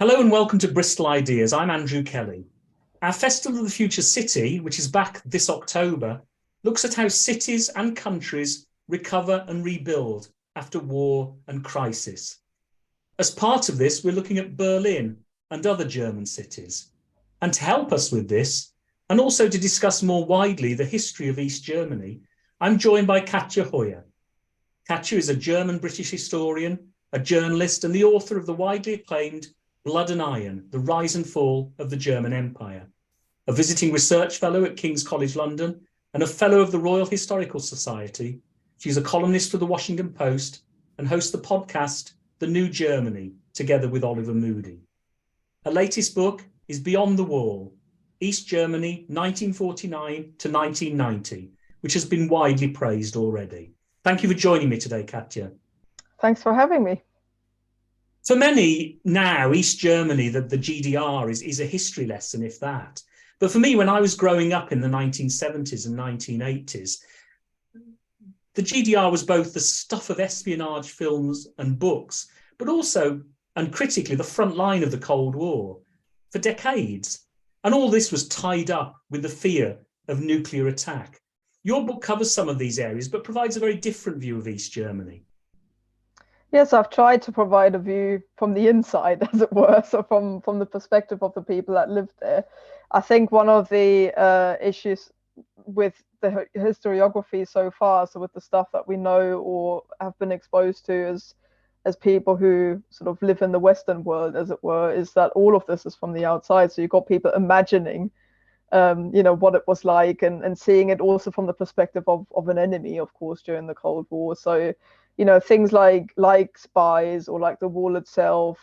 Hello and welcome to Bristol Ideas. I'm Andrew Kelly. Our Festival of the Future City, which is back this October, looks at how cities and countries recover and rebuild after war and crisis. As part of this, we're looking at Berlin and other German cities. And to help us with this, and also to discuss more widely the history of East Germany, I'm joined by Katja Hoyer. Katja is a German-British historian, a journalist, and the author of the widely acclaimed Blood and Iron, The Rise and Fall of the German Empire, a visiting research fellow at King's College London and a fellow of the Royal Historical Society. She's a columnist for the Washington Post and hosts the podcast The New Germany, together with Oliver Moody. Her latest book is Beyond the Wall, East Germany 1949 to 1990, which has been widely praised already. Thank you for joining me today, Katja. Thanks for having me. For many now, East Germany, the GDR, is a history lesson, if that. But for me, when I was growing up in the 1970s and 1980s, the GDR was both the stuff of espionage films and books, but also, and critically, the front line of the Cold War for decades. And all this was tied up with the fear of nuclear attack. Your book covers some of these areas, but provides a very different view of East Germany. Yes, I've tried to provide a view from the inside, as it were, so from the perspective of the people that lived there. I think one of the issues with the historiography so far, so with the stuff that we know or have been exposed to as people who sort of live in the Western world, as it were, is that all of this is from the outside. So you've got people imagining, what it was like and seeing it also from the perspective of an enemy, of course, during the Cold War. So things like spies or like the wall itself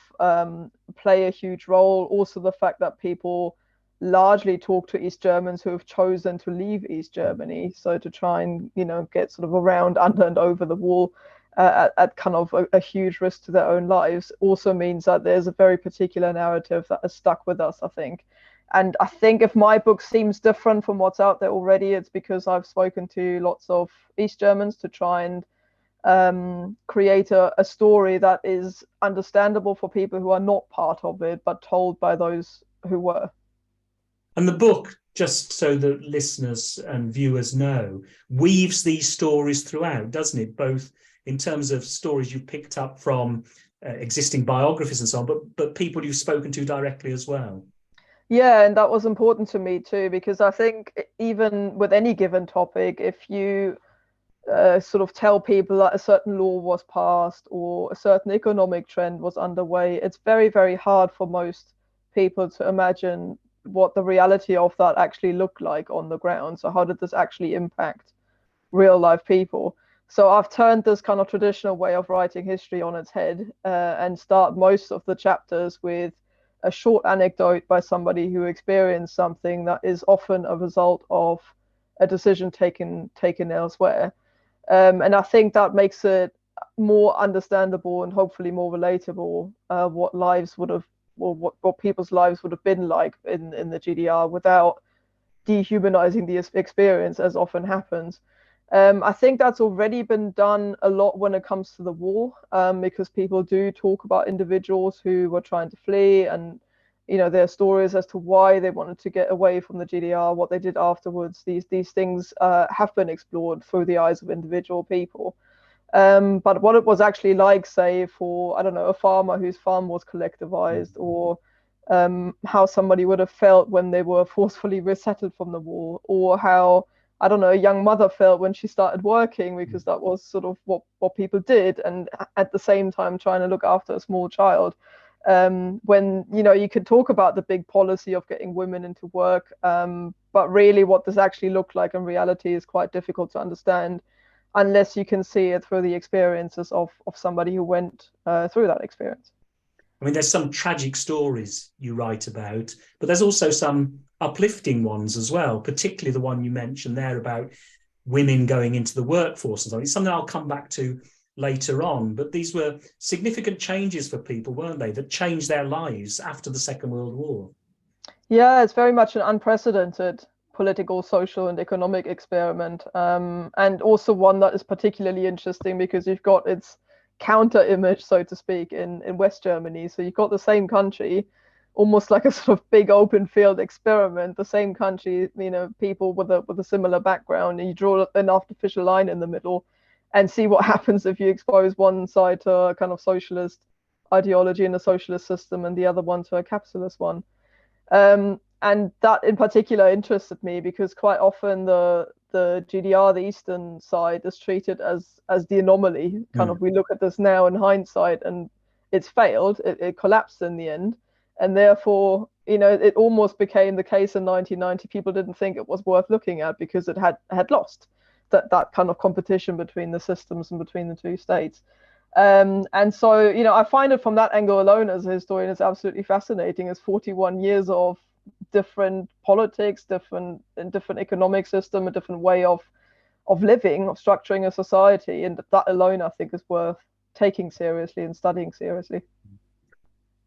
play a huge role. Also, the fact that people largely talk to East Germans who have chosen to leave East Germany, so to try and get sort of around, under, and over the wall at kind of a huge risk to their own lives, also means that there's a very particular narrative that has stuck with us, I think. And I think if my book seems different from what's out there already, it's because I've spoken to lots of East Germans to try and create a story that is understandable for people who are not part of it, but told by those who were. And the book, just so that listeners and viewers know, weaves these stories throughout, doesn't it? Both in terms of stories you've picked up from existing biographies and so on, but people you've spoken to directly as well. Yeah, and that was important to me too, because I think even with any given topic, if you sort of tell people that a certain law was passed or a certain economic trend was underway, it's very, very hard for most people to imagine what the reality of that actually looked like on the ground. So how did this actually impact real life people? So I've turned this kind of traditional way of writing history on its head and start most of the chapters with a short anecdote by somebody who experienced something that is often a result of a decision taken elsewhere. And I think that makes it more understandable and hopefully more relatable what lives would have, or what people's lives would have been like in the GDR without dehumanizing the experience, as often happens. I think that's already been done a lot when it comes to the war, because people do talk about individuals who were trying to flee, and their stories as to why they wanted to get away from the GDR, what they did afterwards. These things have been explored through the eyes of individual people. But what it was actually like, say, for, I don't know, a farmer whose farm was collectivized, or how somebody would have felt when they were forcefully resettled from the war, or how, I don't know, a young mother felt when she started working, because that was sort of what people did, and at the same time trying to look after a small child. When you could talk about the big policy of getting women into work, but really what this actually looked like in reality is quite difficult to understand unless you can see it through the experiences of somebody who went through that experience. I mean, there's some tragic stories you write about, but there's also some uplifting ones as well, particularly the one you mentioned there about women going into the workforce and so on. It's something I'll come back to later on, but these were significant changes for people, weren't they, that changed their lives after the Second World War? Yeah, it's very much an unprecedented political, social, and economic experiment, and also one that is particularly interesting because you've got its counter image, so to speak, in West Germany. So you've got the same country, almost like a sort of big open field experiment, the same country, people with a similar background, and you draw an artificial line in the middle and see what happens if you expose one side to a kind of socialist ideology and a socialist system and the other one to a capitalist one. And that in particular interested me because quite often the GDR, the eastern side, is treated as the anomaly. Kind of, we look at this now in hindsight and it's failed, it collapsed in the end. And therefore, it almost became the case in 1990. People didn't think it was worth looking at because it had lost that kind of competition between the systems and between the two states. And so, I find it from that angle alone as a historian, it's absolutely fascinating. It's 41 years of different politics, different economic system, a different way of living, of structuring a society. And that alone, I think, is worth taking seriously and studying seriously.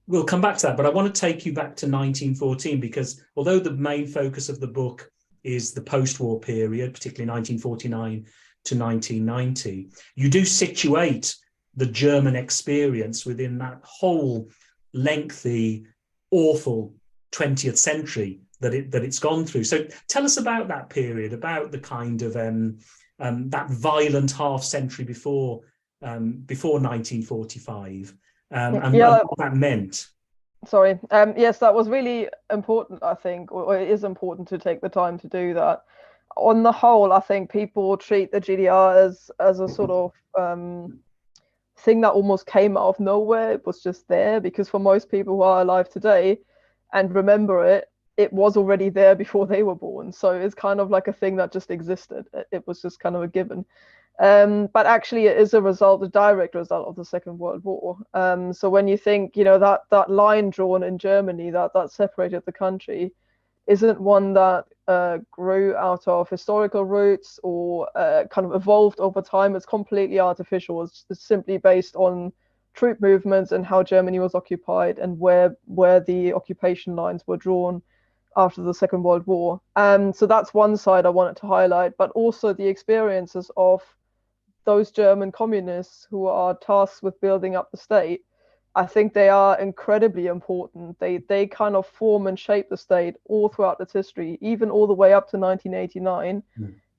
We'll come back to that, but I want to take you back to 1914, because although the main focus of the book is the post-war period, particularly 1949 to 1990, you do situate the German experience within that whole lengthy, awful 20th century that it's gone through. So tell us about that period, about the kind of that violent half century before 1945. And what that meant. Sorry. Yes, that was really important, I think, or it is important to take the time to do that. On the whole, I think people treat the GDR as a sort of thing that almost came out of nowhere. It was just there because for most people who are alive today and remember it, it was already there before they were born. So it's kind of like a thing that just existed. It was just kind of a given. But actually it is a direct result of the Second World War. So when you think, that line drawn in Germany that separated the country isn't one that grew out of historical roots or kind of evolved over time. It's completely artificial. It's simply based on troop movements and how Germany was occupied and where the occupation lines were drawn after the Second World War. So that's one side I wanted to highlight, but also the experiences of those German communists who are tasked with building up the state. I think they are incredibly important. They kind of form and shape the state all throughout its history, even all the way up to 1989.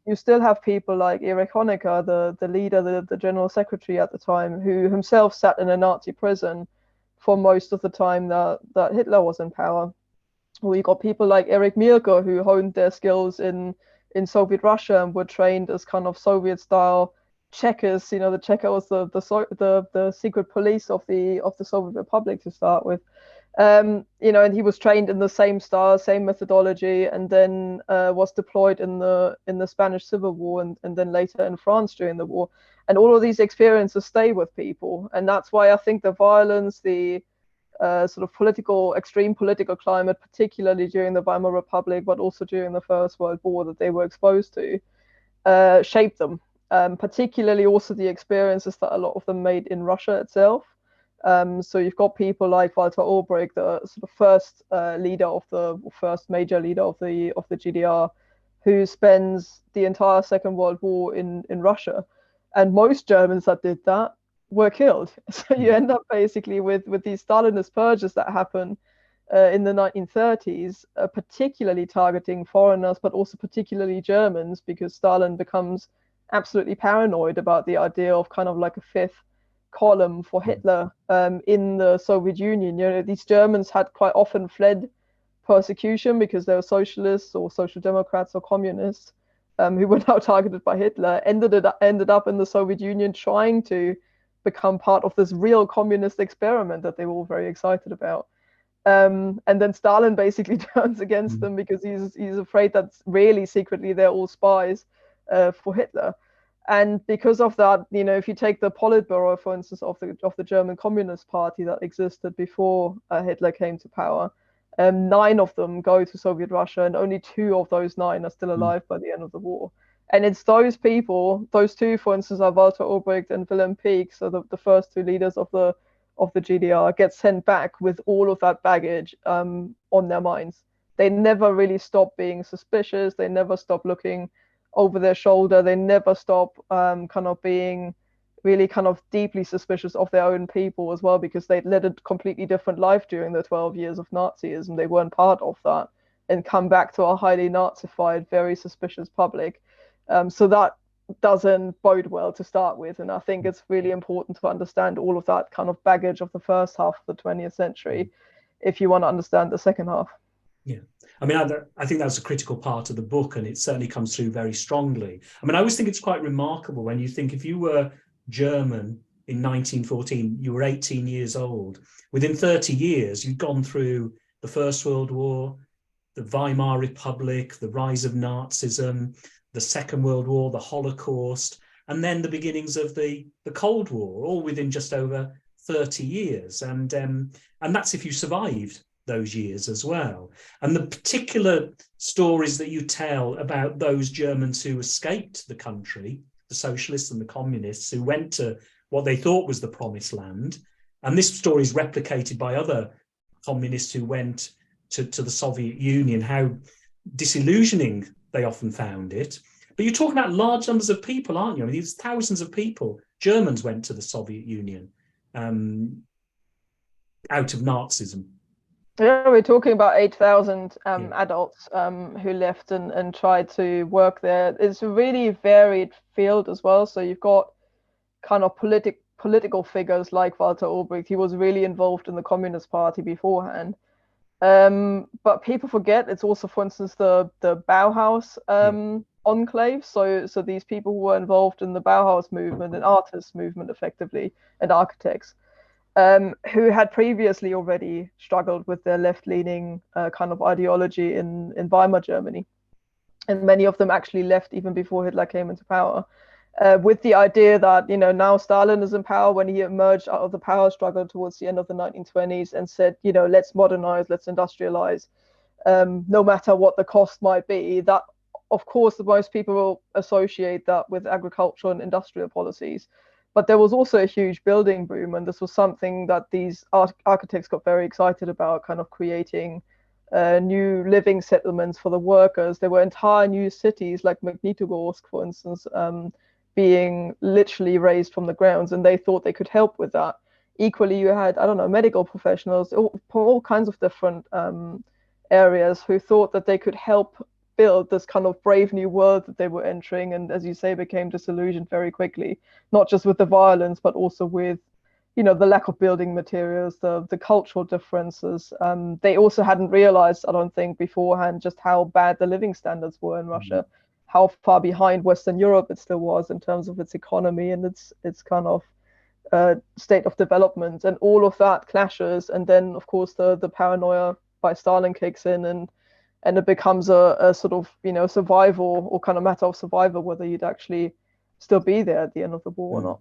You still have people like Erich Honecker, the leader, the general secretary at the time, who himself sat in a Nazi prison for most of the time that Hitler was in power. Or you got people like Erich Mielke, who honed their skills in Soviet Russia and were trained as kind of Soviet-style checkers. The Cheka was the secret police of the Soviet Republic to start with. And he was trained in the same style, same methodology, and then was deployed in the Spanish Civil War and then later in France during the war. And all of these experiences stay with people, and that's why I think the violence, the sort of extreme political climate, particularly during the Weimar Republic, but also during the First World War that they were exposed to, shaped them. Particularly also the experiences that a lot of them made in Russia itself. So you've got people like Walter Ulbricht, the sort of first major leader of the GDR, who spends the entire Second World War in Russia, and most Germans that did that were killed. So you end up basically with these Stalinist purges that happen in the 1930s, particularly targeting foreigners, but also particularly Germans, because Stalin becomes absolutely paranoid about the idea of kind of like a fifth column for Hitler in the Soviet Union. These Germans had quite often fled persecution because they were socialists or social democrats or communists who were now targeted by Hitler, ended up in the Soviet Union trying to become part of this real communist experiment that they were all very excited about. And then Stalin basically turns against them because he's afraid that really secretly they're all spies for Hitler. And because of that, if you take the Politburo, for instance, of the German Communist Party that existed before Hitler came to power, 9 of them go to Soviet Russia, and only 2 of those 9 are still alive by the end of the war. And it's those people, those 2, for instance, are Walter Ulbricht and Wilhelm Pieck, so the first 2 leaders of the GDR, get sent back with all of that baggage on their minds. They never really stop being suspicious. They never stop looking over their shoulder. They never stop kind of being really kind of deeply suspicious of their own people as well, because they'd led a completely different life during the 12 years of Nazism. They weren't part of that, and come back to a highly Nazified, very suspicious public. So that doesn't bode well to start with. And I think it's really important to understand all of that kind of baggage of the first half of the 20th century if you want to understand the second half. Yeah. I mean, I think that's a critical part of the book, and it certainly comes through very strongly. I mean, I always think it's quite remarkable when you think if you were German in 1914, you were 18 years old. Within 30 years, you'd gone through the First World War, the Weimar Republic, the rise of Nazism, the Second World War, the Holocaust, and then the beginnings of the Cold War, all within just over 30 years. And that's if you survived those years as well. And the particular stories that you tell about those Germans who escaped the country, the socialists and the communists, who went to what they thought was the promised land. And this story is replicated by other communists who went to the Soviet Union, how disillusioning they often found it. But you're talking about large numbers of people, aren't you? I mean, these thousands of people, Germans went to the Soviet Union out of Nazism. Yeah, we're talking about 8,000 adults who left and tried to work there. It's a really varied field as well. So you've got kind of political figures like Walter Ulbricht. He was really involved in the Communist Party beforehand. But people forget it's also, for instance, the Bauhaus enclave. So these people who were involved in the Bauhaus movement and artist movement effectively, and architects. Who had previously already struggled with their left-leaning kind of ideology in Weimar Germany. And many of them actually left even before Hitler came into power, with the idea that, now Stalin is in power, when he emerged out of the power struggle towards the end of the 1920s and said, let's modernize, let's industrialize, no matter what the cost might be. That, of course, most people will associate that with agricultural and industrial policies. But there was also a huge building boom, and this was something that these architects got very excited about, kind of creating new living settlements for the workers. There were entire new cities like Magnitogorsk, for instance, being literally raised from the grounds, and they thought they could help with that. Equally, you had, medical professionals, all kinds of different areas who thought that they could help build this kind of brave new world that they were entering, and as you say, became disillusioned very quickly, not just with the violence, but also with, the lack of building materials, the cultural differences. They also hadn't realized, I don't think, beforehand, just how bad the living standards were in Russia, how far behind Western Europe it still was in terms of its economy and its kind of state of development, and all of that clashes. And then, of course, the paranoia by Stalin kicks in, and it becomes a sort of, survival, or kind of matter of survival, whether you'd actually still be there at the end of the war or not.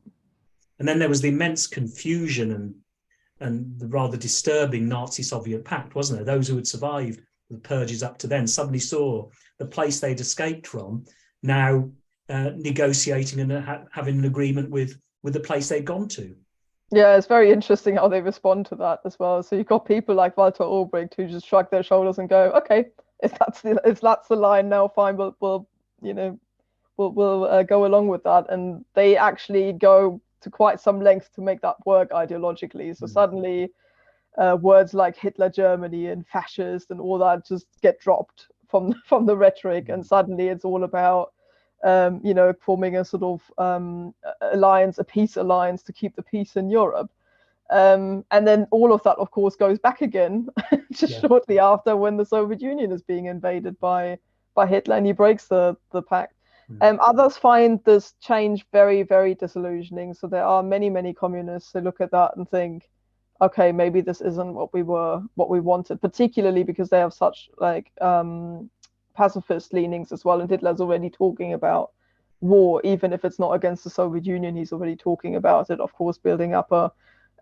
And then there was the immense confusion and the rather disturbing Nazi-Soviet pact, wasn't there? Those who had survived the purges up to then suddenly saw the place they'd escaped from now negotiating and having an agreement with the place they'd gone to. Yeah, it's very interesting how they respond to that as well. So you've got people like Walter Ulbricht who just shrug their shoulders and go, okay, if that's the line now, fine, we'll go along with that. And they actually go to quite some length to make that work ideologically. So suddenly words like Hitler Germany and fascist and all that just get dropped from the rhetoric, and suddenly it's all about forming a sort of alliance, a peace alliance to keep the peace in Europe. And then all of that, of course, goes back again just shortly after, when the Soviet Union is being invaded by Hitler, and he breaks the pact. Others find this change very, very disillusioning. So there are many, many communists who look at that and think, okay, maybe this isn't what we wanted, particularly because they have such pacifist leanings as well. And Hitler's already talking about war, even if it's not against the Soviet Union. He's already talking about it, of course, building up a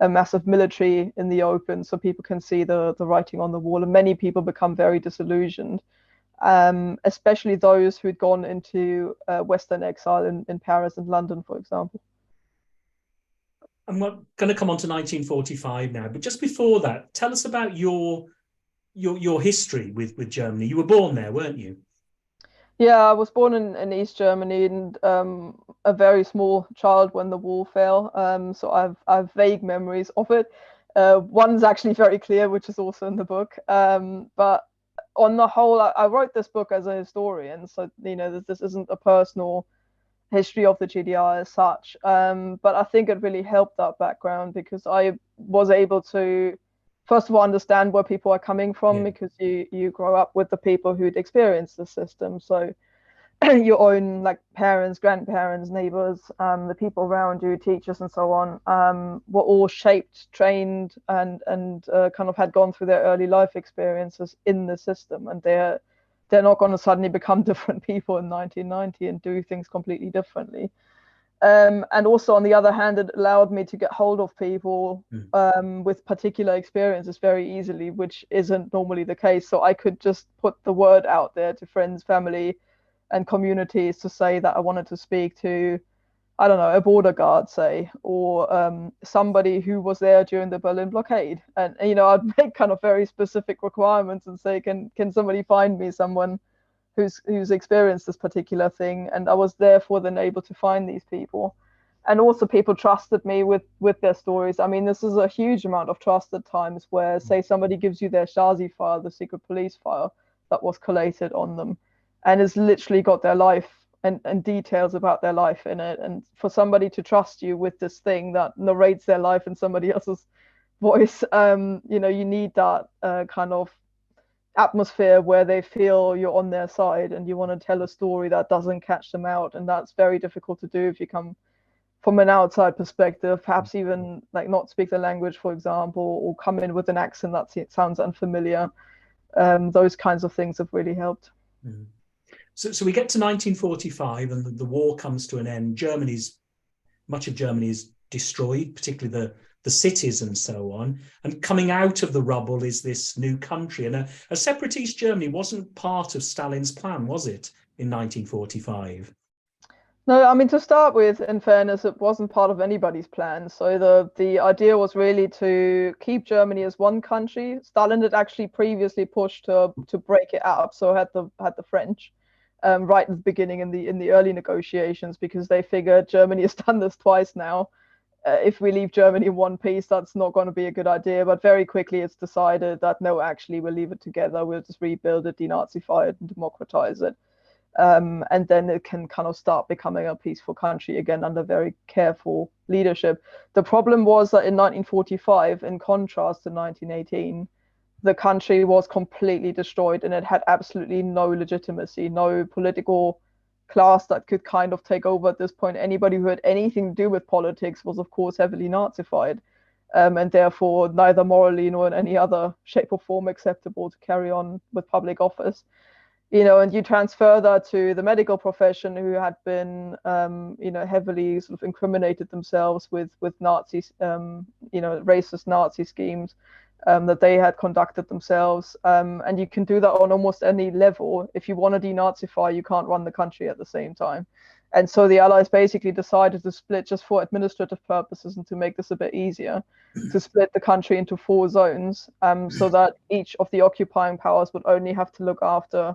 massive military in the open so people can see the writing on the wall. And many people become very disillusioned, especially those who had gone into Western exile in Paris and London, for example. And we're going to come on to 1945 now, but just before that, tell us about your history with Germany. You were born there, weren't you? Yeah, I was born in East Germany and a very small child when the wall fell. So I've vague memories of it. One's actually very clear, which is also in the book. But on the whole, I wrote this book as a historian, so this isn't a personal history of the GDR as such. But I think it really helped that background because I was able to, first of all, understand where people are coming from, because you grow up with the people who'd experienced the system. So your own like parents, grandparents, neighbors, the people around you, teachers, and so on, were all shaped, trained, and kind of had gone through their early life experiences in the system, and they're not going to suddenly become different people in 1990 and do things completely differently. And also, on the other hand, it allowed me to get hold of people with particular experiences very easily, which isn't normally the case. So I could just put the word out there to friends, family, and communities to say that I wanted to speak to, I don't know, a border guard, say, or somebody who was there during the Berlin blockade. And, I'd make kind of very specific requirements and say, can somebody find me someone who's experienced this particular thing? And I was therefore then able to find these people. And also people trusted me with their stories. I mean, this is a huge amount of trust at times where, say, somebody gives you their Stasi file, the secret police file that was collated on them, and has literally got their life and details about their life in it. And for somebody to trust you with this thing that narrates their life in somebody else's voice, you need that kind of atmosphere where they feel you're on their side and you want to tell a story that doesn't catch them out. And that's very difficult to do if you come from an outside perspective, perhaps even like not speak the language, for example, or come in with an accent that sounds unfamiliar. Those kinds of things have really helped. Mm. So we get to 1945 and the war comes to an end. Much of Germany is destroyed, particularly the cities and so on. And coming out of the rubble is this new country. And a separate East Germany wasn't part of Stalin's plan, was it, in 1945? No, I mean, to start with, in fairness, it wasn't part of anybody's plan. So the idea was really to keep Germany as one country. Stalin had actually previously pushed to break it up, so had the French right at the beginning in the early negotiations, because they figured Germany has done this twice now. If we leave Germany in one piece, that's not going to be a good idea. But very quickly, it's decided that no, actually, we'll leave it together. We'll just rebuild it, denazify it, and democratize it. And then it can kind of start becoming a peaceful country again under very careful leadership. The problem was that in 1945, in contrast to 1918, the country was completely destroyed and it had absolutely no legitimacy, no political class that could kind of take over at this point. Anybody who had anything to do with politics was, of course, heavily Nazified, and therefore neither morally nor in any other shape or form acceptable to carry on with public office. And you transfer that to the medical profession, who had been, heavily sort of incriminated themselves with Nazis, racist Nazi schemes that they had conducted themselves. And you can do that on almost any level. If you want to denazify, you can't run the country at the same time. And so the Allies basically decided to split, just for administrative purposes and to make this a bit easier, to split the country into 4 zones, so that each of the occupying powers would only have to look after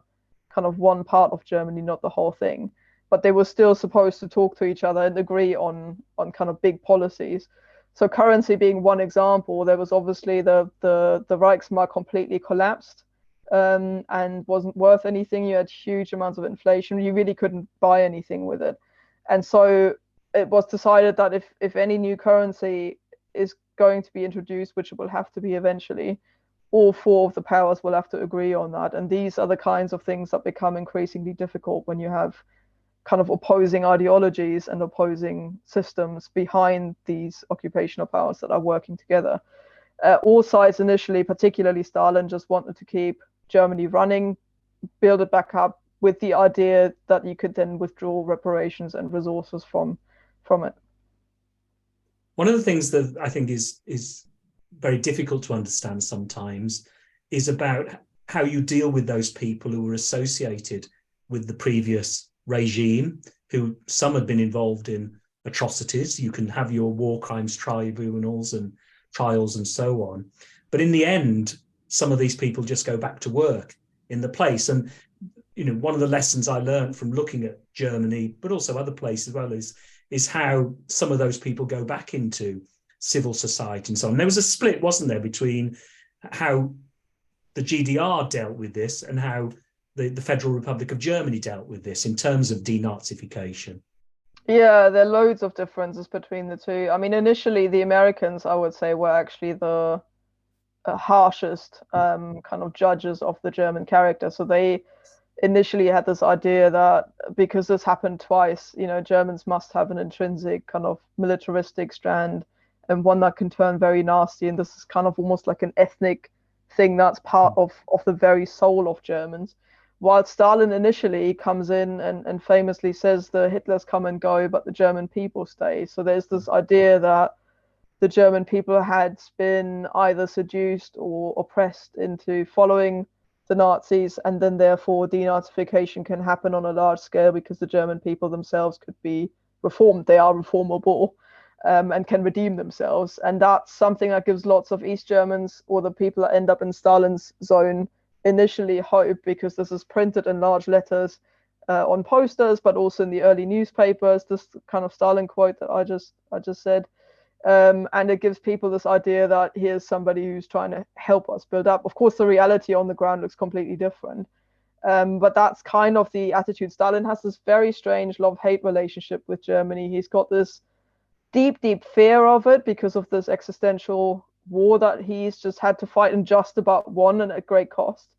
kind of one part of Germany, not the whole thing. But they were still supposed to talk to each other and agree on kind of big policies. So currency being one example, there was obviously the Reichsmark completely collapsed and wasn't worth anything. You had huge amounts of inflation. You really couldn't buy anything with it. And so it was decided that if any new currency is going to be introduced, which it will have to be eventually, all 4 of the powers will have to agree on that. And these are the kinds of things that become increasingly difficult when you have kind of opposing ideologies and opposing systems behind these occupational powers that are working together. All sides initially, particularly Stalin, just wanted to keep Germany running, build it back up, with the idea that you could then withdraw reparations and resources from it. One of the things that I think is very difficult to understand sometimes is about how you deal with those people who were associated with the previous regime, who some had been involved in atrocities. You can have your war crimes tribunals and trials and so on. But in the end, some of these people just go back to work in the place. And one of the lessons I learned from looking at Germany, but also other places as well, is how some of those people go back into civil society and so on. There was a split, wasn't there, between how the GDR dealt with this and how the Federal Republic of Germany dealt with this in terms of denazification. Yeah, there are loads of differences between the two. I mean, initially, the Americans, I would say, were actually the harshest kind of judges of the German character. So they initially had this idea that because this happened twice, Germans must have an intrinsic kind of militaristic strand and one that can turn very nasty. And this is kind of almost like an ethnic thing that's part of the very soul of Germans. While Stalin initially comes in and famously says the Hitlers come and go, but the German people stay. So there's this idea that the German people had been either seduced or oppressed into following the Nazis, and then therefore denazification can happen on a large scale because the German people themselves could be reformed. They are reformable and can redeem themselves. And that's something that gives lots of East Germans, or the people that end up in Stalin's zone, initially hope, because this is printed in large letters on posters, but also in the early newspapers, this kind of Stalin quote that I just said. And it gives people this idea that here's somebody who's trying to help us build up. Of course, the reality on the ground looks completely different. But that's kind of the attitude. Stalin has this very strange love-hate relationship with Germany. He's got this deep, deep fear of it because of this existential war that he's just had to fight and just about won, and at great cost.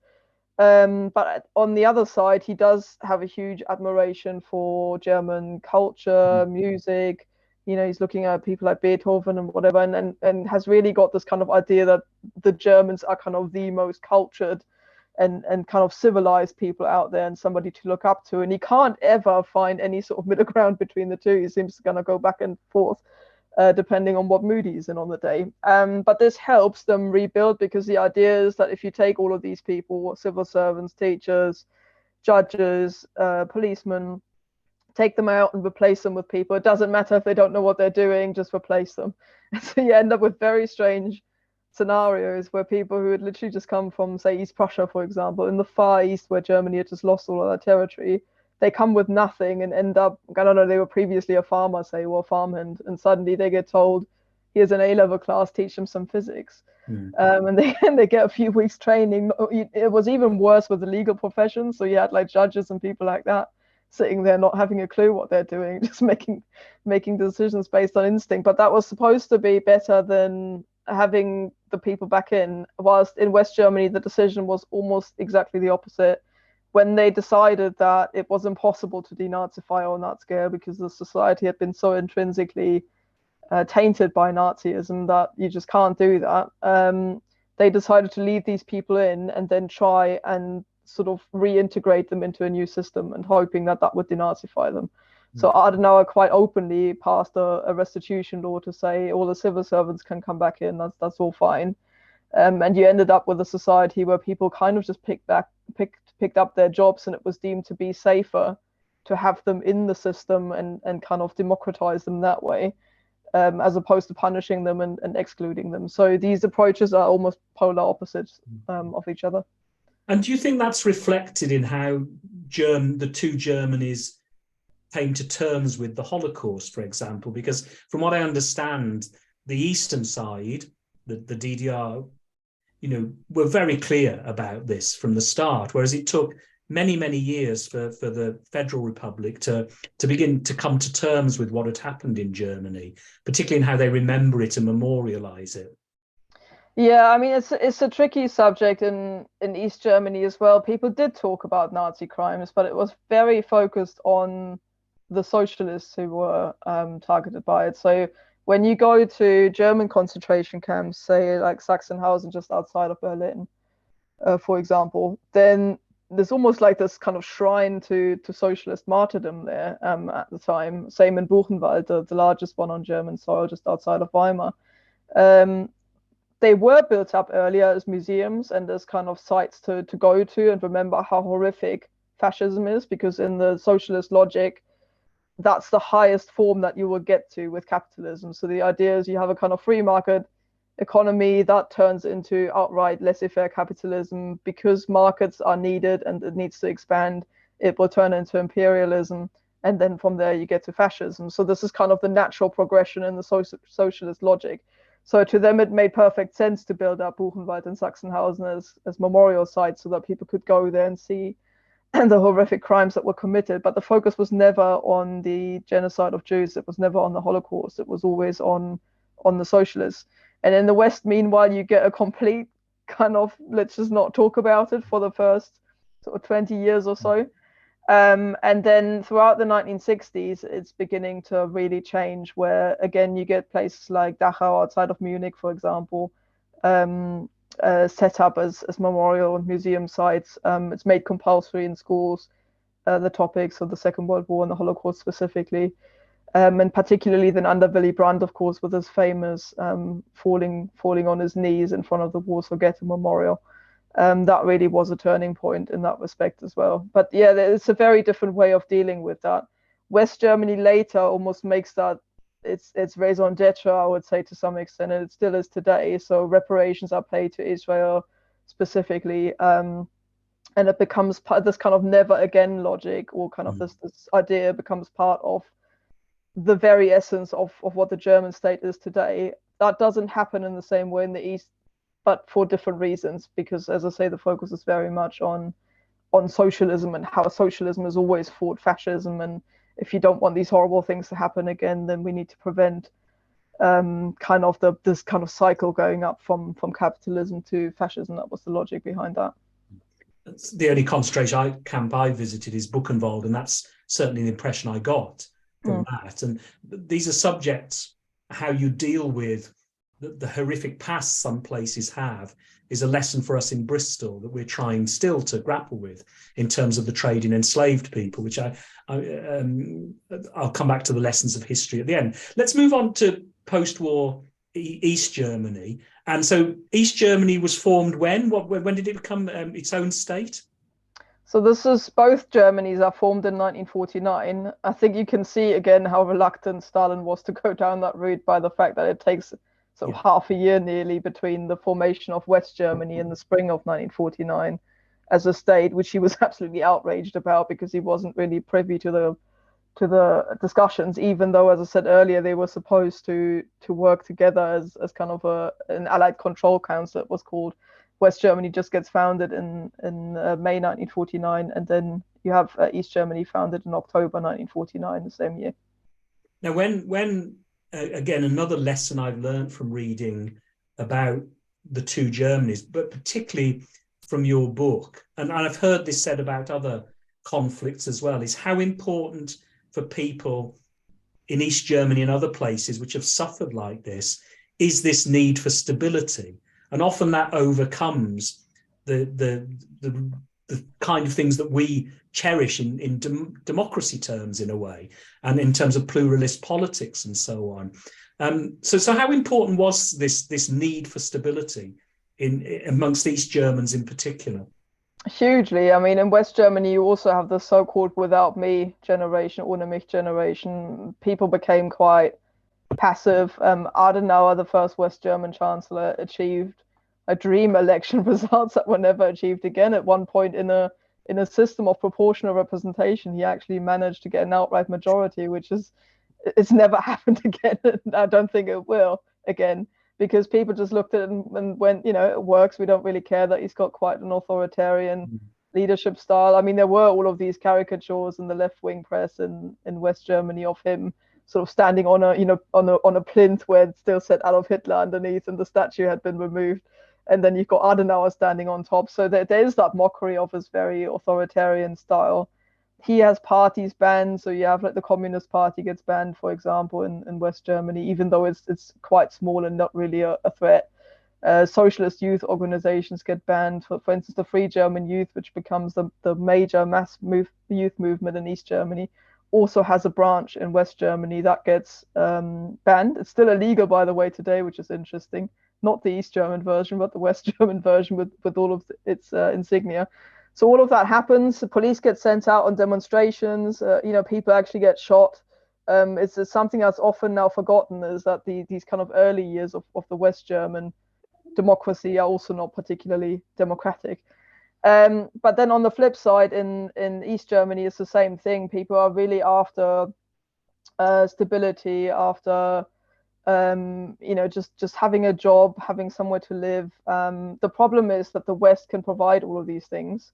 But on the other side, he does have a huge admiration for German culture, music. He's looking at people like Beethoven and whatever, and has really got this kind of idea that the Germans are kind of the most cultured and kind of civilized people out there, and somebody to look up to. And he can't ever find any sort of middle ground between the two. He seems to kind of go back and forth, depending on what mood he's in on the day. But this helps them rebuild, because the idea is that if you take all of these people, civil servants, teachers, judges, policemen, take them out and replace them with people. It doesn't matter if they don't know what they're doing, just replace them. So you end up with very strange scenarios where people who had literally just come from, say, East Prussia, for example, in the Far East, where Germany had just lost all of that territory, they come with nothing and end up, I don't know, they were previously a farmer, say, or a farmhand, and suddenly they get told, here's an A-level class, teach them some physics. And they get a few weeks training. It was even worse with the legal profession. So you had like judges and people like that sitting there not having a clue what they're doing, just making decisions based on instinct. But that was supposed to be better than having the people back in. Whilst in West Germany, the decision was almost exactly the opposite. When they decided that it was impossible to denazify on that scale because the society had been so intrinsically tainted by Nazism that you just can't do that, they decided to leave these people in and then try and sort of reintegrate them into a new system, and hoping that would denazify them. So Adenauer quite openly passed a restitution law to say all the civil servants can come back in, that's all fine. And you ended up with a society where people kind of just picked up their jobs, and it was deemed to be safer to have them in the system and kind of democratize them that way, as opposed to punishing them and excluding them. So these approaches are almost polar opposites of each other. And do you think that's reflected in how the two Germanys came to terms with the Holocaust, for example? Because from what I understand, the eastern side, the DDR, were very clear about this from the start, whereas it took many, many years for the Federal Republic to begin to come to terms with what had happened in Germany, particularly in how they remember it and memorialize it. Yeah, I mean, it's a tricky subject in East Germany as well. People did talk about Nazi crimes, but it was very focused on the socialists who were targeted by it. So when you go to German concentration camps, say like Sachsenhausen, just outside of Berlin, for example, then there's almost like this kind of shrine to socialist martyrdom there at the time. Same in Buchenwald, the largest one on German soil, just outside of Weimar. They were built up earlier as museums and as kind of sites to go to and remember how horrific fascism is, because in the socialist logic, that's the highest form that you will get to with capitalism. So the idea is you have a kind of free market economy, that turns into outright laissez-faire capitalism. Because markets are needed and it needs to expand, it will turn into imperialism. And then from there you get to fascism. So this is kind of the natural progression in the socialist logic. So to them, it made perfect sense to build up Buchenwald and Sachsenhausen as memorial sites so that people could go there and see the horrific crimes that were committed. But the focus was never on the genocide of Jews. It was never on the Holocaust. It was always on the socialists. And in the West, meanwhile, you get a complete kind of, let's just not talk about it for the first sort of 20 years or so. And then throughout the 1960s, it's beginning to really change, where, again, you get places like Dachau outside of Munich, for example, set up as memorial and museum sites. It's made compulsory in schools, the topics of the Second World War and the Holocaust specifically. And particularly then under Willy Brandt, of course, with his famous falling on his knees in front of the Warsaw Ghetto Memorial. That really was a turning point in that respect as well. But yeah, it's a very different way of dealing with that. West Germany later almost makes that its raison d'etre, I would say, to some extent, and it still is today. So reparations are paid to Israel specifically, and it becomes part of this kind of never again logic, or kind of this idea becomes part of the very essence of what the German state is today. That doesn't happen in the same way in the East, but for different reasons, because, as I say, the focus is very much on socialism and how socialism has always fought fascism. And if you don't want these horrible things to happen again, then we need to prevent kind of this kind of cycle going up from capitalism to fascism. That was the logic behind that. The only concentration camp I visited is Buchenwald, and that's certainly the impression I got from that. And these are subjects, how you deal with the horrific past some places have, is a lesson for us in Bristol that we're trying still to grapple with in terms of the trade in enslaved people, which I'll come back to the lessons of history at the end. Let's move on to post-war East Germany. And so East Germany was formed when? When did it become its own state? So this is, both Germanys are formed in 1949. I think you can see again how reluctant Stalin was to go down that route by the fact that it takes sort of half a year nearly between the formation of West Germany in the spring of 1949 as a state, which he was absolutely outraged about because he wasn't really privy to the discussions, even though, as I said earlier, they were supposed to work together as kind of an Allied Control Council, it was called. West Germany just gets founded in May 1949, and then you have East Germany founded in October 1949, the same year. Now, when again, another lesson I've learned from reading about the two Germanys, but particularly from your book, and I've heard this said about other conflicts as well, is how important for people in East Germany and other places which have suffered like this is this need for stability. And often that overcomes the kind of things that we cherish in democracy terms, in a way, and in terms of pluralist politics and so on. So how important was this need for stability amongst East Germans in particular? Hugely. I mean, in West Germany, you also have the so-called without me generation, ohne mich generation. People became quite passive. Adenauer, the first West German chancellor, achieved a dream election results that were never achieved again. At one point in a system of proportional representation, he actually managed to get an outright majority, which it's never happened again. I don't think it will again, because people just looked at it and went, it works. We don't really care that he's got quite an authoritarian leadership style. I mean, there were all of these caricatures in the left-wing press in West Germany of him sort of standing on a plinth where it still said Adolf Hitler underneath, and the statue had been removed. And then you've got Adenauer standing on top. So there is that mockery of his very authoritarian style. He has parties banned. So you have like the Communist Party gets banned, for example, in West Germany, even though it's quite small and not really a threat. Socialist youth organizations get banned. For instance, the Free German Youth, which becomes the major youth movement in East Germany, also has a branch in West Germany that gets banned. It's still illegal, by the way, today, which is interesting. Not the East German version, but the West German version with all of its insignia. So all of that happens. The police get sent out on demonstrations. People actually get shot. it's something that's often now forgotten, is that these kind of early years of the West German democracy are also not particularly democratic. But then on the flip side, in East Germany, it's the same thing. People are really after stability, after just having a job, having somewhere to live. The problem is that the West can provide all of these things,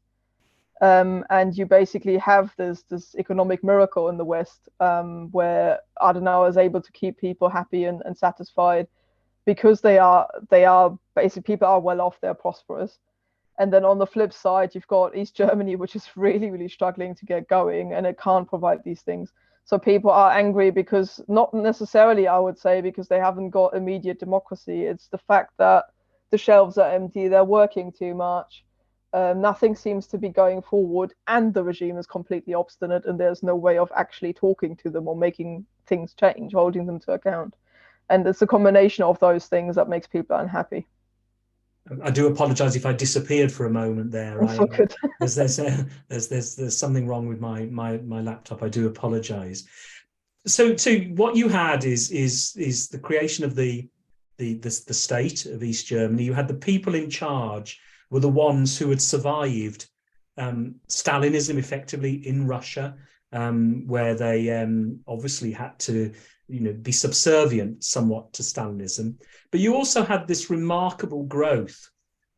and you basically have this economic miracle in the West, where Adenauer is able to keep people happy and satisfied, because they are basically, people are well off, they're prosperous. And then on the flip side, you've got East Germany, which is really, really struggling to get going, and it can't provide these things. So people are angry because, not necessarily, I would say, because they haven't got immediate democracy. It's the fact that the shelves are empty, they're working too much, nothing seems to be going forward, and the regime is completely obstinate, and there's no way of actually talking to them or making things change, holding them to account. And it's a combination of those things that makes people unhappy. I do apologize if I disappeared for a moment there. There's something wrong with my laptop. I do apologize. So what you had is the creation of the state of East Germany. You had the people in charge were the ones who had survived Stalinism effectively in Russia, where they obviously had to be subservient somewhat to Stalinism. But you also had this remarkable growth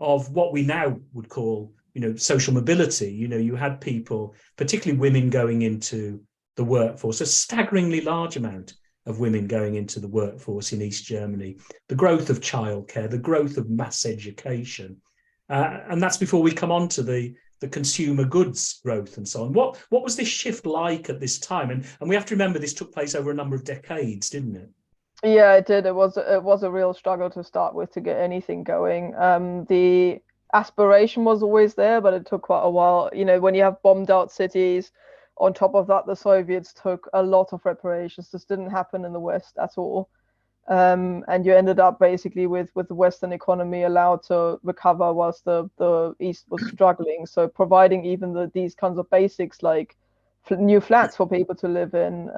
of what we now would call, social mobility. You had people, particularly women, going into the workforce, a staggeringly large amount of women going into the workforce in East Germany, the growth of childcare, the growth of mass education. And that's before we come on to the consumer goods growth and so on. What was this shift like at this time? And we have to remember this took place over a number of decades, didn't it? Yeah, it did. It was a real struggle to start with, to get anything going. The aspiration was always there, but it took quite a while. When you have bombed out cities, on top of that, the Soviets took a lot of reparations. This didn't happen in the West at all. And you ended up basically with the Western economy allowed to recover whilst the East was struggling. So providing even these kinds of basics, like new flats for people to live in,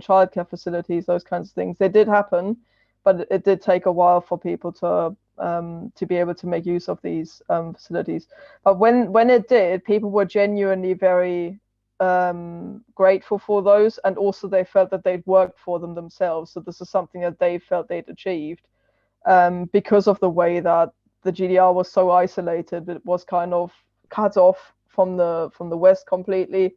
childcare facilities, those kinds of things, they did happen, but it did take a while for people to be able to make use of these facilities. But when it did, people were genuinely very grateful for those, and also they felt that they'd worked for them themselves. So this is something that they felt they'd achieved, because of the way that the GDR was so isolated. It was kind of cut off from the West completely,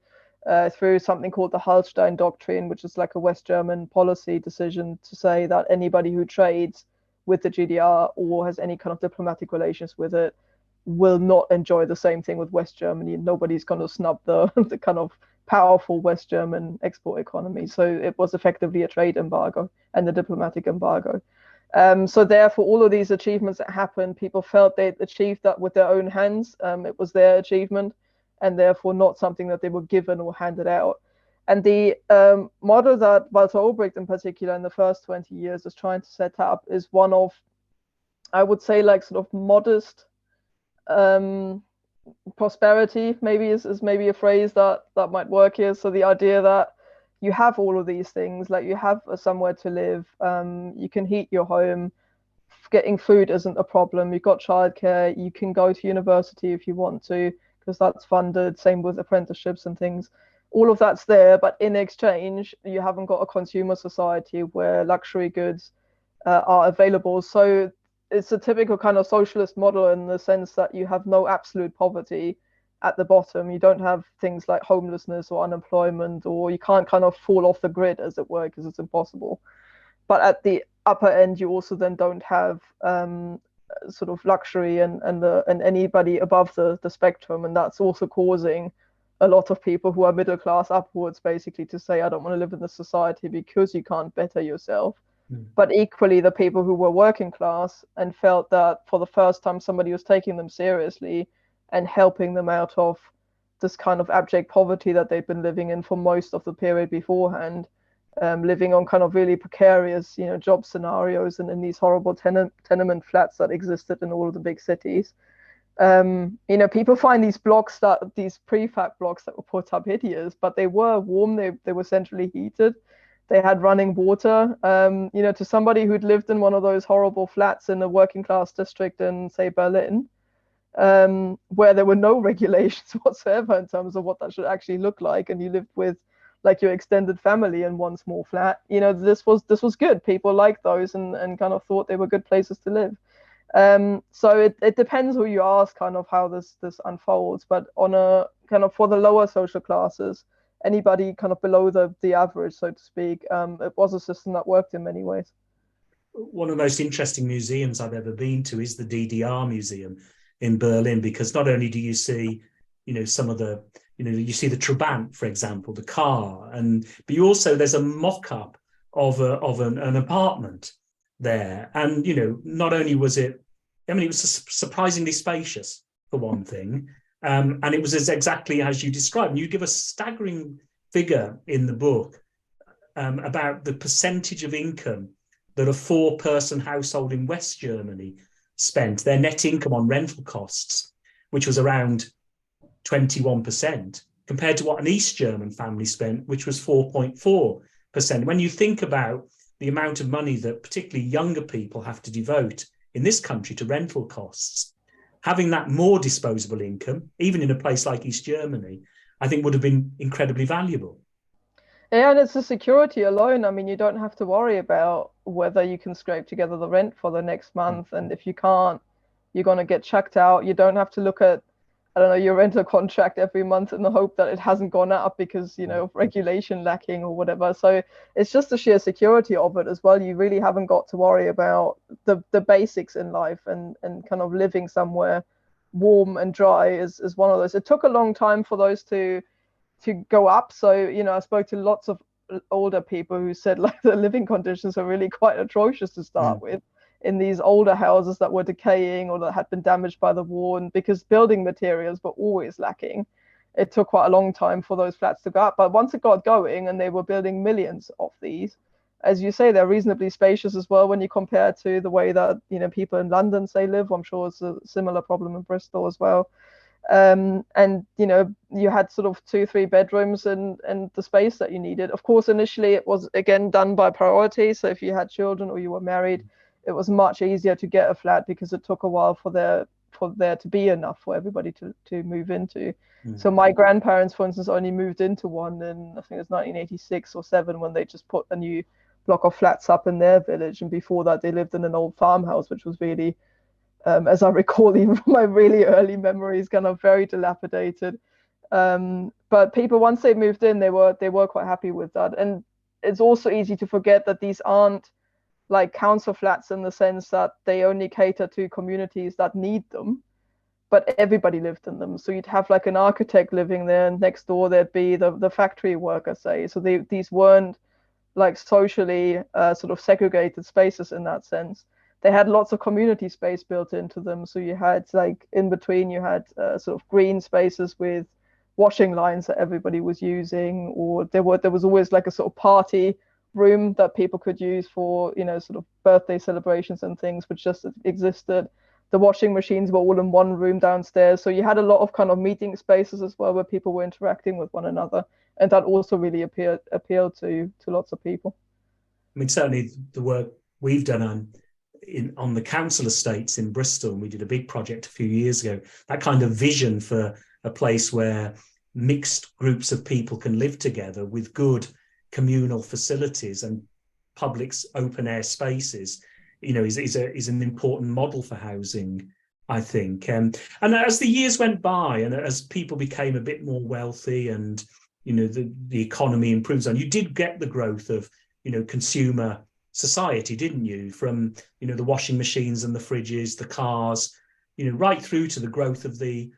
through something called the Hallstein Doctrine, which is like a West German policy decision to say that anybody who trades with the GDR or has any kind of diplomatic relations with it will not enjoy the same thing with West Germany. Nobody's going to snub the kind of powerful West German export economy. So it was effectively a trade embargo and a diplomatic embargo. So therefore, all of these achievements that happened, people felt they'd achieved that with their own hands. It was their achievement, and therefore not something that they were given or handed out. And the model that Walter Ulbricht in particular in the first 20 years is trying to set up is one of, I would say, like sort of modest prosperity, maybe is maybe a phrase that might work here. So the idea that you have all of these things, like you have somewhere to live, you can heat your home, getting food isn't a problem, you've got childcare, you can go to university if you want to, because that's funded, same with apprenticeships and things. All of that's there, but in exchange, you haven't got a consumer society where luxury goods are available. So it's a typical kind of socialist model in the sense that you have no absolute poverty at the bottom. You don't have things like homelessness or unemployment, or you can't kind of fall off the grid, as it were, because it's impossible. But at the upper end, you also then don't have sort of luxury and anybody above the spectrum. And that's also causing a lot of people who are middle class upwards basically to say, I don't want to live in this society because you can't better yourself. But equally, the people who were working class and felt that for the first time somebody was taking them seriously and helping them out of this kind of abject poverty that they'd been living in for most of the period beforehand, living on kind of really precarious, job scenarios and in these horrible tenement flats that existed in all of the big cities. People find these prefab blocks that were put up hideous, but they were warm, they were centrally heated. They had running water. To somebody who'd lived in one of those horrible flats in a working class district in, say, Berlin, where there were no regulations whatsoever in terms of what that should actually look like, and you lived with like your extended family in one small flat. This was good. People liked those and kind of thought they were good places to live. So it depends who you ask, kind of how this unfolds. But on a kind of for the lower social classes, anybody kind of below the average, so to speak, it was a system that worked in many ways. One of the most interesting museums I've ever been to is the DDR Museum in Berlin, because not only do you see, some of the, you see the Trabant, for example, the car, but you also, there's a mock-up of an apartment there. And, not only was it was surprisingly spacious, for one thing, and it was exactly as you described. You give a staggering figure in the book about the percentage of income that a 4-person household in West Germany spent, their net income on rental costs, which was around 21%, compared to what an East German family spent, which was 4.4%. When you think about the amount of money that particularly younger people have to devote in this country to rental costs, having that more disposable income, even in a place like East Germany, I think would have been incredibly valuable. Yeah, and it's the security alone. I mean, you don't have to worry about whether you can scrape together the rent for the next month. And if you can't, you're going to get chucked out. You don't have to look at, I don't know, your rental contract every month in the hope that it hasn't gone up because, of regulation lacking or whatever. So it's just the sheer security of it as well. You really haven't got to worry about the basics in life, and kind of living somewhere warm and dry is one of those. It took a long time for those to go up. So, I spoke to lots of older people who said like the living conditions are really quite atrocious to start with in these older houses that were decaying or that had been damaged by the war. And because building materials were always lacking, it took quite a long time for those flats to go up. But once it got going and they were building millions of these, as you say, they're reasonably spacious as well when you compare to the way that, people in London, say, live. I'm sure it's a similar problem in Bristol as well. And you had sort of 2-3 bedrooms and the space that you needed. Of course, initially it was again done by priority. So if you had children or you were married, it was much easier to get a flat because it took a while for there to be enough for everybody to move into. So my grandparents, for instance, only moved into one in, I think it was 1986 or 7, when they just put a new block of flats up in their village. And before that, they lived in an old farmhouse, which was really, as I recall, even from my really early memories, kind of very dilapidated. But people, once they moved in, they were quite happy with that. And it's also easy to forget that these aren't like council flats in the sense that they only cater to communities that need them, but everybody lived in them. So you'd have like an architect living there, and next door there'd be the factory worker, say. So these weren't like socially sort of segregated spaces in that sense. They had lots of community space built into them. So you had like in between, you had sort of green spaces with washing lines that everybody was using, or there was always like a sort of party room that people could use for, sort of birthday celebrations and things, which just existed. The washing machines were all in one room downstairs. So you had a lot of kind of meeting spaces as well, where people were interacting with one another. And that also really appealed to lots of people. I mean, certainly the work we've done on the council estates in Bristol, and we did a big project a few years ago, that kind of vision for a place where mixed groups of people can live together with good communal facilities and public open air spaces, is an important model for housing, I think. And as the years went by, and as people became a bit more wealthy, and the economy improves, and you did get the growth of consumer society, didn't you? From the washing machines and the fridges, the cars, right through to the growth of the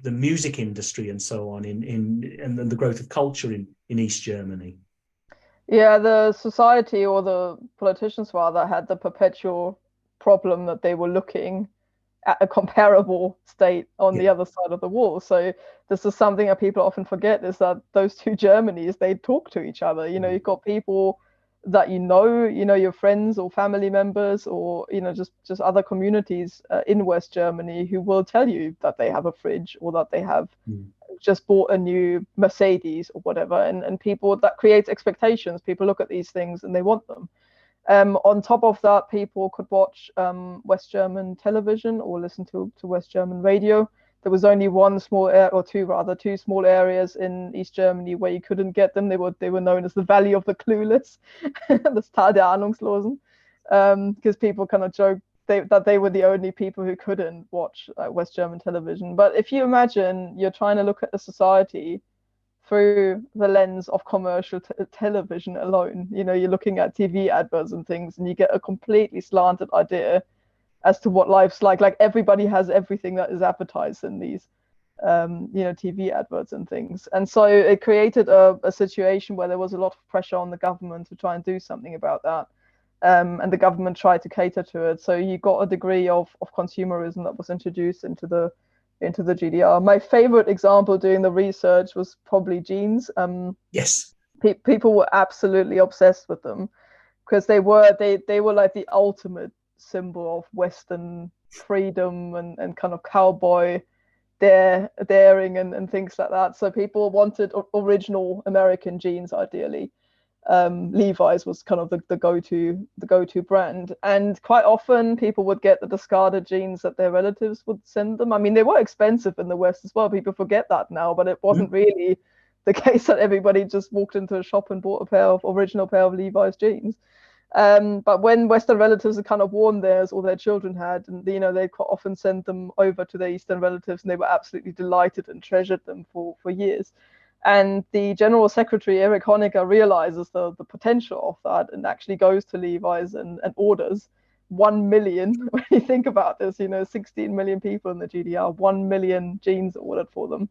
music industry and so on, and the growth of culture in East Germany. Yeah, the society, or the politicians rather, had the perpetual problem that they were looking at a comparable state on the other side of the wall. So this is something that people often forget, is that those two Germanys, they talk to each other. You've got people that your friends or family members, or just other communities in West Germany, who will tell you that they have a fridge, or that they have just bought a new Mercedes or whatever, and people, that creates expectations. People look at these things and they want them. On top of that, people could watch West German television or listen to West German radio. There was only one small two small areas in East Germany where you couldn't get them. They were known as the Valley of the Clueless, das Tal der Ahnungslosen, because people kind of joked that they were the only people who couldn't watch West German television. But if you imagine you're trying to look at the society through the lens of commercial television alone, you're looking at TV adverts and things, and you get a completely slanted idea as to what life's like. Like, everybody has everything that is advertised in these TV adverts and things. And so it created a situation where there was a lot of pressure on the government to try and do something about that. And the government tried to cater to it. So you got a degree of consumerism that was introduced into the GDR. My favorite example doing the research was probably jeans. Yes. People were absolutely obsessed with them because they were like the ultimate symbol of Western freedom and kind of cowboy daring and things like that. So people wanted original American jeans, ideally. Levi's was kind of the go-to brand, and quite often people would get the discarded jeans that their relatives would send them. I mean, they were expensive in the West as well. People forget that now, but it wasn't really the case that everybody just walked into a shop and bought a original pair of Levi's jeans. But when Western relatives had kind of worn theirs, or their children had, and they'd quite often send them over to their Eastern relatives, and they were absolutely delighted and treasured them for years. And the General Secretary, Erich Honecker, realizes the potential of that and actually goes to Levi's and orders 1 million. When you think about this, 16 million people in the GDR, 1 million jeans ordered for them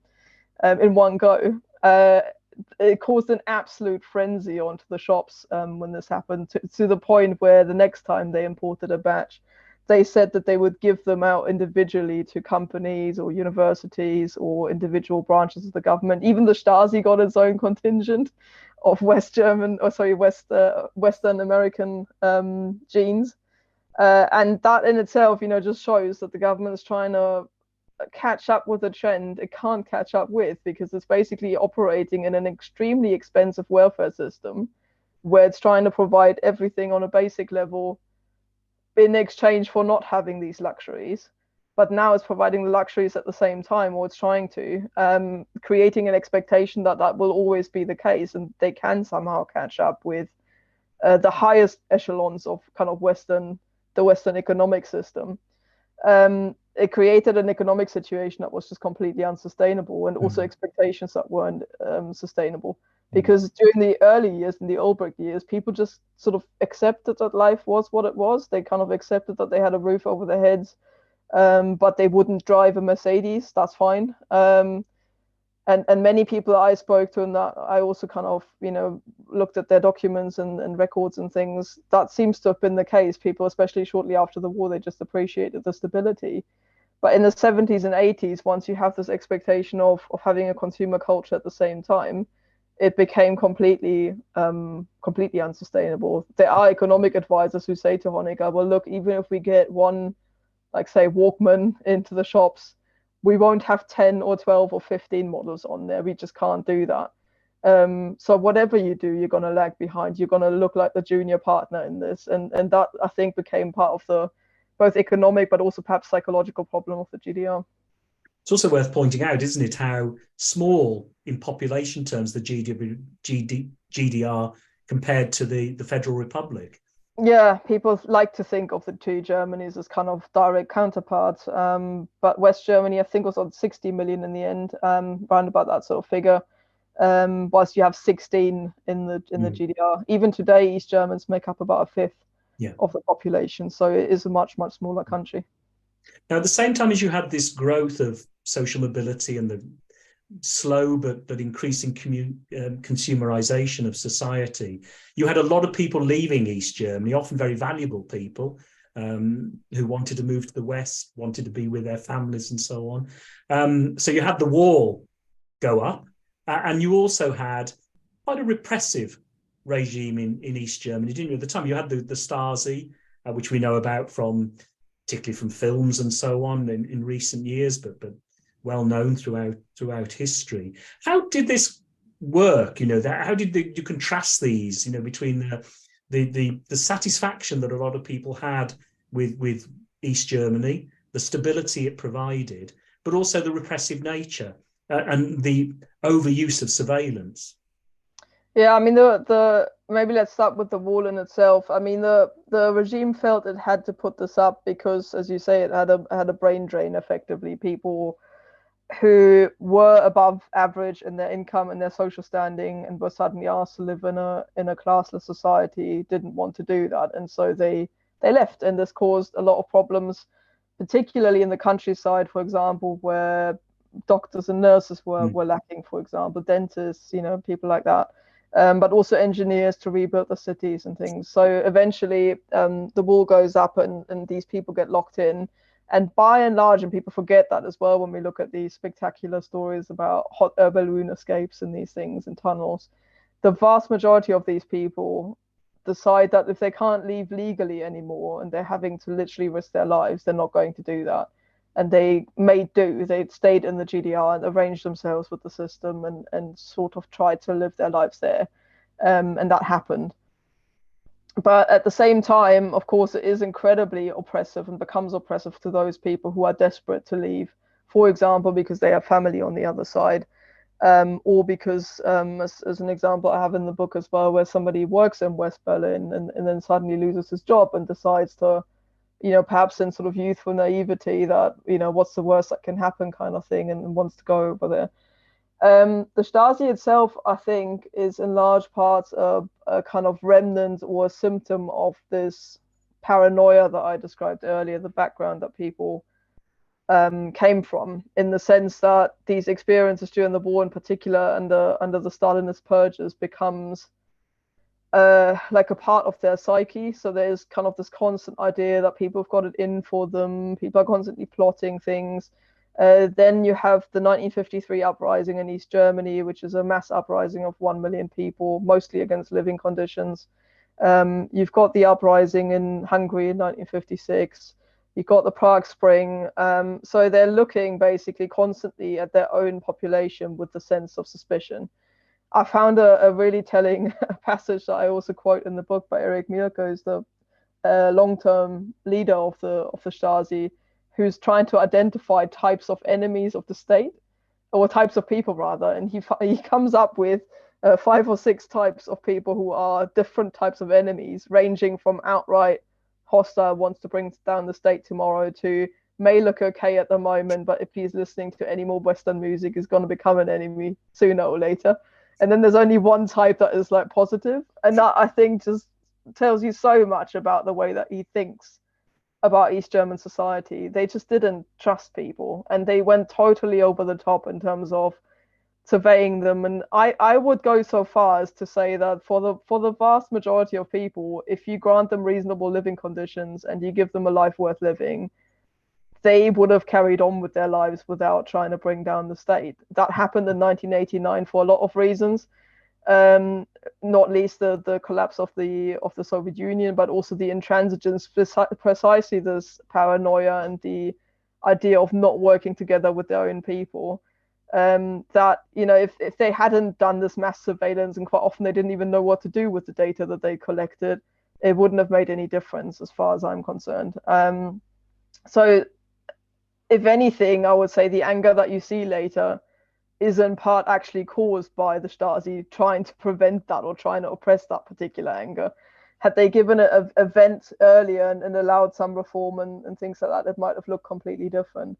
in one go. It caused an absolute frenzy onto the shops when this happened, to the point where the next time they imported a batch, they said that they would give them out individually to companies or universities or individual branches of the government. Even the Stasi got its own contingent of Western American jeans. And that in itself, just shows that the government is trying to catch up with a trend it can't catch up with, because it's basically operating in an extremely expensive welfare system where it's trying to provide everything on a basic level in exchange for not having these luxuries. But now it's providing the luxuries at the same time, or it's trying to, creating an expectation that will always be the case, and they can somehow catch up with the highest echelons of kind of the Western economic system. It created an economic situation that was just completely unsustainable, and also expectations that weren't sustainable. Because during the early years, in the Ulbricht years, people just sort of accepted that life was what it was. They kind of accepted that they had a roof over their heads, but they wouldn't drive a Mercedes. That's fine. And many people I spoke to, and that I also kind of, looked at their documents and records and things, that seems to have been the case. People, especially shortly after the war, they just appreciated the stability. But in the 70s and 80s, once you have this expectation of having a consumer culture at the same time, it became completely unsustainable. There are economic advisors who say to Honecker, well, look, even if we get one, like say Walkman into the shops, we won't have 10 or 12 or 15 models on there. We just can't do that. So whatever you do, you're going to lag behind. You're going to look like the junior partner in this. And that, I think, became part of the both economic but also perhaps psychological problem of the GDR. It's also worth pointing out, isn't it, how small in population terms the GDR compared to the Federal Republic. Yeah, people like to think of the two Germanys as kind of direct counterparts. But West Germany, I think, was on 60 million in the end, round about that sort of figure. Whilst you have 16 in the GDR. Even today, East Germans make up about a fifth of the population. So it is a much, much smaller country. Now, at the same time as you had this growth of social mobility and the slow but increasing consumerization of society, you had a lot of people leaving East Germany, often very valuable people who wanted to move to the West, wanted to be with their families and so on. So you had the wall go up, and you also had quite a repressive regime in East Germany, didn't you? At the time, you had the Stasi, which we know about particularly from films and so on in recent years, but well known throughout history. How did this work? How did you contrast these? Between the satisfaction that a lot of people had with East Germany, the stability it provided, but also the repressive nature and the overuse of surveillance. Yeah, I mean the maybe let's start with the wall in itself. I mean the regime felt it had to put this up because, as you say, it had a brain drain effectively. People who were above average in their income and their social standing and were suddenly asked to live in a classless society didn't want to do that, and so they left, and this caused a lot of problems, particularly in the countryside, for example, where doctors and nurses were lacking, for example, dentists, people like that. But also engineers to rebuild the cities and things. So eventually the wall goes up and these people get locked in. And by and large, and people forget that as well when we look at these spectacular stories about hot air balloon escapes and these things and tunnels, the vast majority of these people decide that if they can't leave legally anymore and they're having to literally risk their lives, they're not going to do that. And they made do. They stayed in the GDR and arranged themselves with the system and sort of tried to live their lives there. And that happened. But at the same time, of course, it is incredibly oppressive and becomes oppressive to those people who are desperate to leave, for example, because they have family on the other side, or because, as an example I have in the book as well, where somebody works in West Berlin and then suddenly loses his job and decides to, perhaps in sort of youthful naivety that, what's the worst that can happen kind of thing, and wants to go over there. The Stasi itself, I think, is in large parts a kind of remnant or a symptom of this paranoia that I described earlier, the background that people came from, in the sense that these experiences during the war in particular under the Stalinist purges becomes like a part of their psyche. So there's kind of this constant idea that people have got it in for them, people are constantly plotting things. Then you have the 1953 uprising in East Germany, which is a mass uprising of 1 million people, mostly against living conditions. You've got the uprising in Hungary in 1956. You've got the Prague Spring. So they're looking basically constantly at their own population with the sense of suspicion. I found a really telling passage that I also quote in the book by Erich Mielke, who's the long-term leader of the Stasi, who's trying to identify types of enemies of the state, or types of people rather, and he comes up with 5 or 6 types of people who are different types of enemies, ranging from outright hostile, wants to bring down the state tomorrow, to may look okay at the moment, but if he's listening to any more Western music, is going to become an enemy sooner or later. And then there's only one type that is like positive, and that, I think, just tells you so much about the way that he thinks about East German society. They just didn't trust people, and they went totally over the top in terms of surveying them. And I would go so far as to say that for the vast majority of people, if you grant them reasonable living conditions and you give them a life worth living, they would have carried on with their lives without trying to bring down the state. That happened in 1989 for a lot of reasons. Not least the collapse of the Soviet Union, but also the intransigence, precisely this paranoia and the idea of not working together with their own people. That, if they hadn't done this mass surveillance, and quite often they didn't even know what to do with the data that they collected, it wouldn't have made any difference as far as I'm concerned. So if anything, I would say the anger that you see later is in part actually caused by the Stasi trying to prevent that, or trying to oppress that particular anger. Had they given it a vent earlier and allowed some reform and things like that, it might have looked completely different.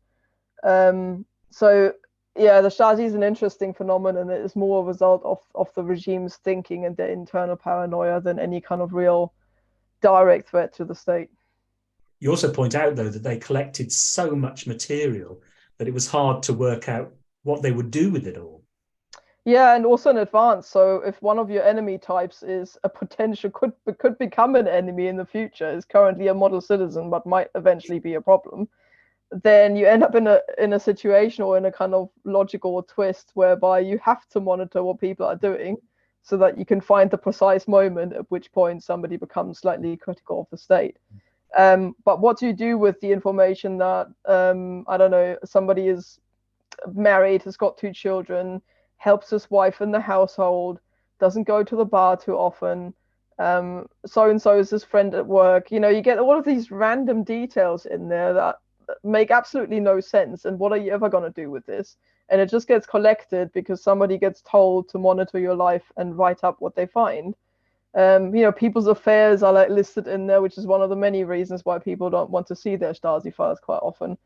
So yeah, the Stasi is an interesting phenomenon. It is more a result of the regime's thinking and their internal paranoia than any kind of real direct threat to the state. You also point out, though, that they collected so much material that it was hard to work out what they would do with it all. Yeah, and also in advance. So if one of your enemy types is a potential, could become an enemy in the future, is currently a model citizen, but might eventually be a problem, then you end up in a situation or in a kind of logical twist whereby you have to monitor what people are doing so that you can find the precise moment at which point somebody becomes slightly critical of the state. But what do you do with the information that, I don't know, somebody is married, has got 2 children, helps his wife in the household, doesn't go to the bar too often. So and so is his friend at work. You know, you get all of these random details in there that make absolutely no sense. And what are you ever going to do with this? And it just gets collected because somebody gets told to monitor your life and write up what they find. You know, people's affairs are like listed in there, which is one of the many reasons why people don't want to see their Stasi files quite often.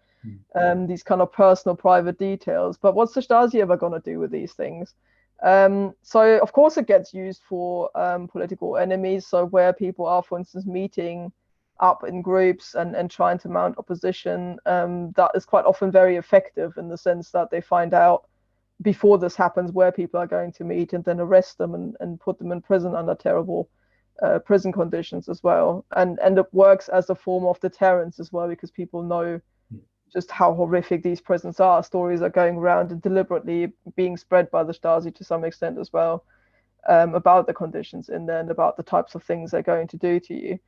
These kind of personal, private details. But what's the Stasi ever going to do with these things? So, of course, it gets used for political enemies. So where people are, for instance, meeting up in groups and trying to mount opposition, that is quite often very effective in the sense that they find out before this happens where people are going to meet and then arrest them and put them in prison under terrible prison conditions as well. And it works as a form of deterrence as well, because people know just how horrific these prisons are. Stories are going around and deliberately being spread by the Stasi to some extent as well, about the conditions in there and about the types of things they're going to do to you.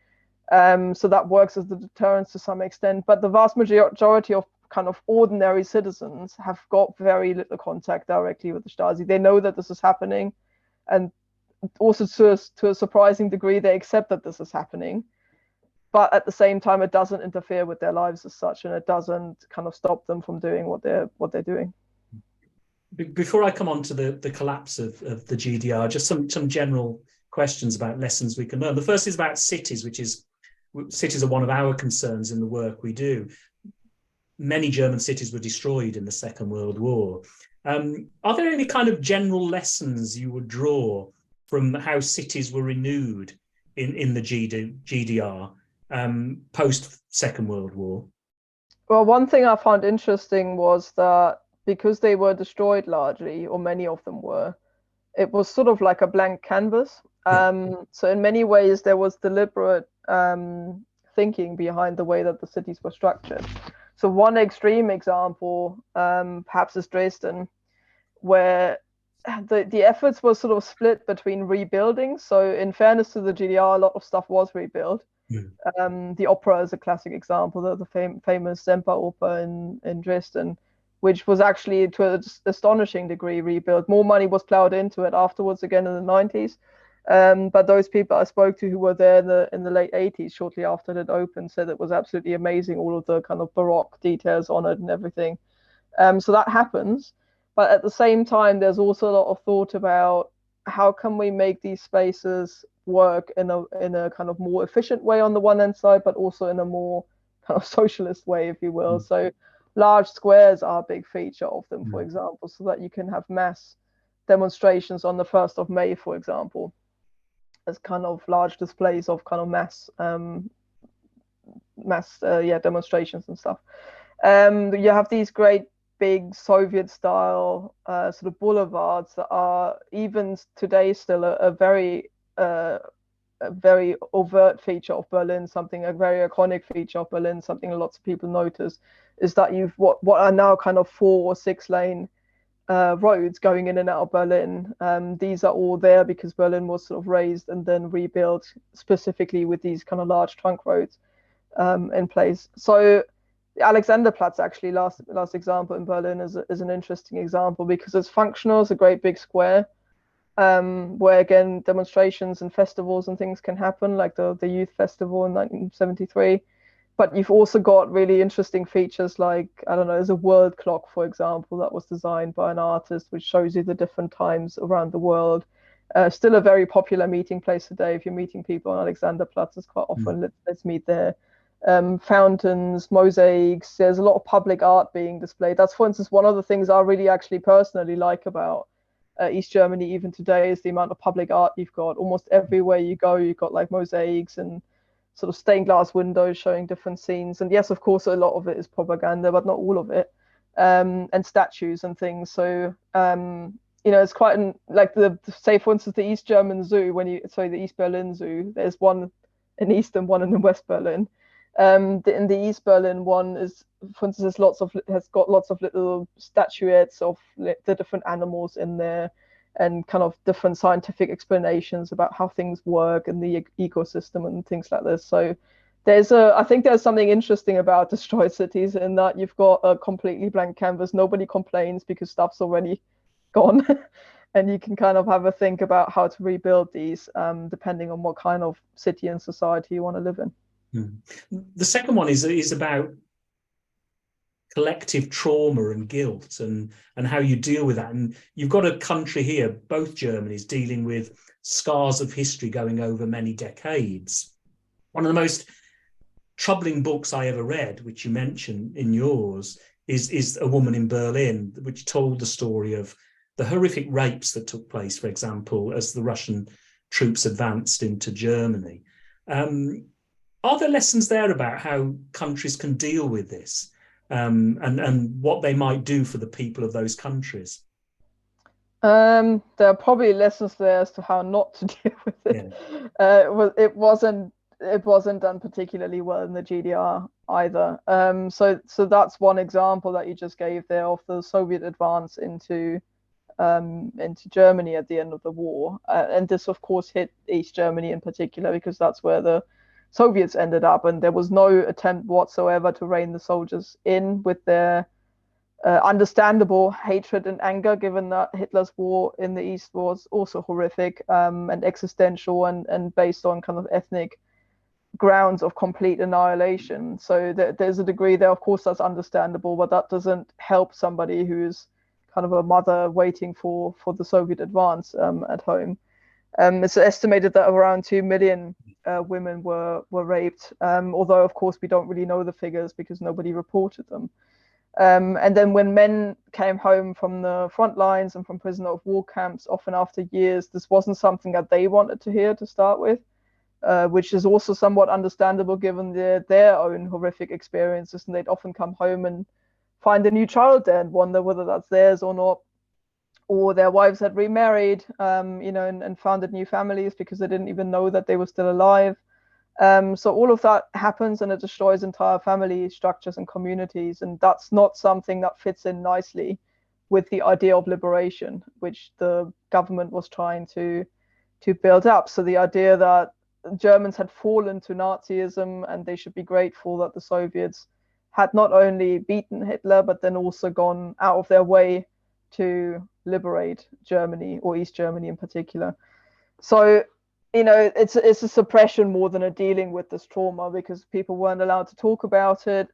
So that works as the deterrence to some extent. But the vast majority of kind of ordinary citizens have got very little contact directly with the Stasi. They know that this is happening, and also to a surprising degree, they accept that this is happening. But at the same time, it doesn't interfere with their lives as such, and it doesn't kind of stop them from doing what they're doing. Before I come on to the collapse of the GDR, just some general questions about lessons we can learn. The first is about cities, cities are one of our concerns in the work we do. Many German cities were destroyed in the Second World War. Are there any kind of general lessons you would draw from how cities were renewed in the GDR post Second World War? Well, one thing I found interesting was that because they were destroyed largely, or many of them were, it was sort of like a blank canvas. So in many ways, there was deliberate thinking behind the way that the cities were structured. So one extreme example, perhaps, is Dresden, where the efforts were sort of split between rebuilding. So in fairness to the GDR, a lot of stuff was rebuilt. The opera is a classic example, the famous Semperoper in Dresden, which was actually to an astonishing degree rebuilt. More money was plowed into it afterwards, again in the 90s. But those people I spoke to who were there in the late 80s, shortly after it opened, said it was absolutely amazing, all of the kind of Baroque details on it and everything. So that happens. But at the same time, there's also a lot of thought about how can we make these spaces work in a kind of more efficient way on the one hand side, but also in a more kind of socialist way, if you will. So large squares are a big feature of them, for example, so that you can have mass demonstrations on the 1st of May, for example, as kind of large displays of kind of mass demonstrations and stuff. You have these great big Soviet style sort of boulevards that are even today still a very overt feature of Berlin, a very iconic feature of Berlin, something lots of people notice, is that you've what are now kind of 4 or 6 lane roads going in and out of Berlin. These are all there because Berlin was sort of raised and then rebuilt specifically with these kind of large trunk roads in place. So the Alexanderplatz, actually, last example in Berlin, is an interesting example because it's functional. It's a great big square where, again, demonstrations and festivals and things can happen, like the Youth Festival in 1973. But you've also got really interesting features like, I don't know, there's a world clock, for example, that was designed by an artist, which shows you the different times around the world. Still a very popular meeting place today. If you're meeting people on Alexanderplatz, it's quite often, let's meet there. Fountains, mosaics, there's a lot of public art being displayed. That's, for instance, one of the things I really actually personally like about East Germany even today is the amount of public art you've got. Almost everywhere you go, you've got like mosaics and sort of stained glass windows showing different scenes. And yes, of course, a lot of it is propaganda, but not all of it. And statues and things. So, it's quite like say, for instance, the East German Zoo, the East Berlin Zoo, there's one in East and one in West Berlin. In the East Berlin one is, for instance, has got lots of little statuettes of the different animals in there and kind of different scientific explanations about how things work and the ecosystem and things like this. So I think there's something interesting about destroyed cities in that you've got a completely blank canvas. Nobody complains because stuff's already gone. And you can kind of have a think about how to rebuild these, depending on what kind of city and society you want to live in. The second one is about collective trauma and guilt and how you deal with that. And you've got a country here, both Germanys, dealing with scars of history going over many decades. One of the most troubling books I ever read, which you mentioned in yours, is A Woman in Berlin, which told the story of the horrific rapes that took place, for example, as the Russian troops advanced into Germany. Are there lessons there about how countries can deal with this, and what they might do for the people of those countries? There are probably lessons there as to how not to deal with it. Yeah. It wasn't done particularly well in the GDR either. So that's one example that you just gave there of the Soviet advance into Germany at the end of the war. And this, of course, hit East Germany in particular, because that's where the Soviets ended up. And there was no attempt whatsoever to rein the soldiers in with their understandable hatred and anger, given that Hitler's war in the East was also horrific and existential and based on kind of ethnic grounds of complete annihilation. So there's a degree there, of course, that's understandable, but that doesn't help somebody who's kind of a mother waiting for the Soviet advance at home. It's estimated that around 2 million women were raped, although, of course, we don't really know the figures because nobody reported them. And then when men came home from the front lines and from prisoner of war camps, often after years, this wasn't something that they wanted to hear to start with, which is also somewhat understandable given their own horrific experiences. And they'd often come home and find a new child there and wonder whether that's theirs or not. Or their wives had remarried, and founded new families because they didn't even know that they were still alive. So all of that happens, and it destroys entire family structures and communities. And that's not something that fits in nicely with the idea of liberation, which the government was trying to build up. So the idea that Germans had fallen to Nazism and they should be grateful that the Soviets had not only beaten Hitler, but then also gone out of their way to liberate Germany, or East Germany in particular. So, it's a suppression more than a dealing with this trauma, because people weren't allowed to talk about it.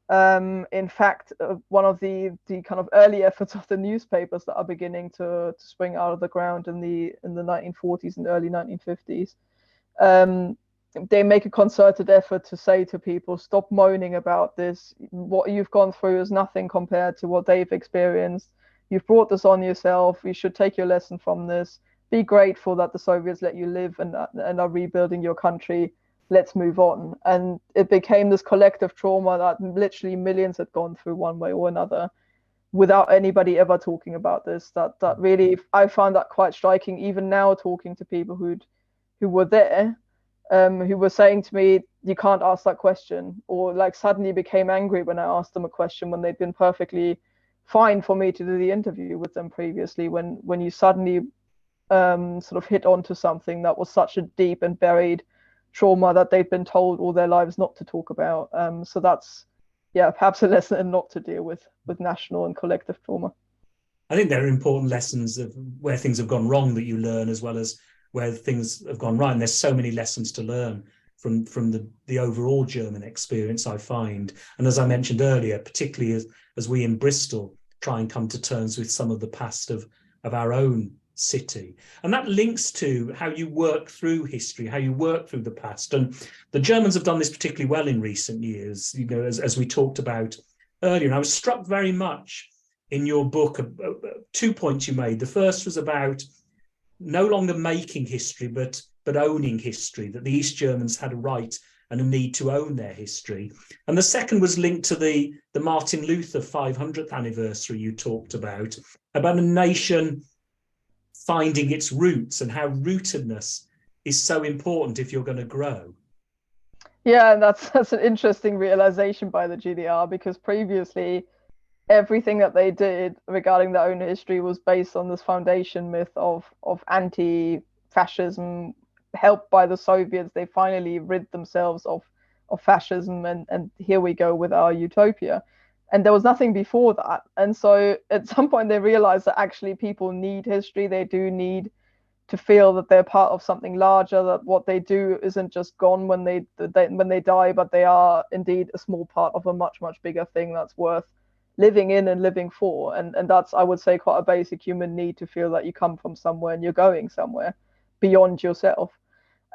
In fact, one of the kind of early efforts of the newspapers that are beginning to spring out of the ground in the 1940s and early 1950s, they make a concerted effort to say to people, stop moaning about this. What you've gone through is nothing compared to what they've experienced. You've brought this on yourself. You should take your lesson from this. Be grateful that the Soviets let you live and are rebuilding your country. Let's move on. And it became this collective trauma that literally millions had gone through one way or another without anybody ever talking about this. That really, I found that quite striking, even now, talking to people who were there, who were saying to me, you can't ask that question, or like suddenly became angry when I asked them a question when they'd been perfectly fine for me to do the interview with them previously. When you suddenly sort of hit onto something that was such a deep and buried trauma that they've been told all their lives not to talk about. So that's, perhaps a lesson in not to deal with national and collective trauma. I think there are important lessons of where things have gone wrong that you learn, as well as where things have gone right. And there's so many lessons to learn from the overall German experience, I find. And as I mentioned earlier, particularly as we in Bristol try and come to terms with some of the past of our own city. And that links to how you work through history, how you work through the past. And the Germans have done this particularly well in recent years, as we talked about earlier. And I was struck very much in your book, 2 points you made. The first was about no longer making history, but owning history, that the East Germans had a right and a need to own their history. And the second was linked to the Martin Luther 500th anniversary you talked about a nation finding its roots and how rootedness is so important if you're going to grow. Yeah, and that's an interesting realization by the GDR, because previously everything that they did regarding their own history was based on this foundation myth of anti-fascism. Helped by the Soviets, they finally rid themselves of fascism, and here we go with our utopia. And there was nothing before that. And so at some point they realized that actually people need history. They do need to feel that they're part of something larger, that what they do isn't just gone when they die, but they are indeed a small part of a much, much bigger thing that's worth living in and living for. And that's, I would say, quite a basic human need, to feel that you come from somewhere and you're going somewhere beyond yourself.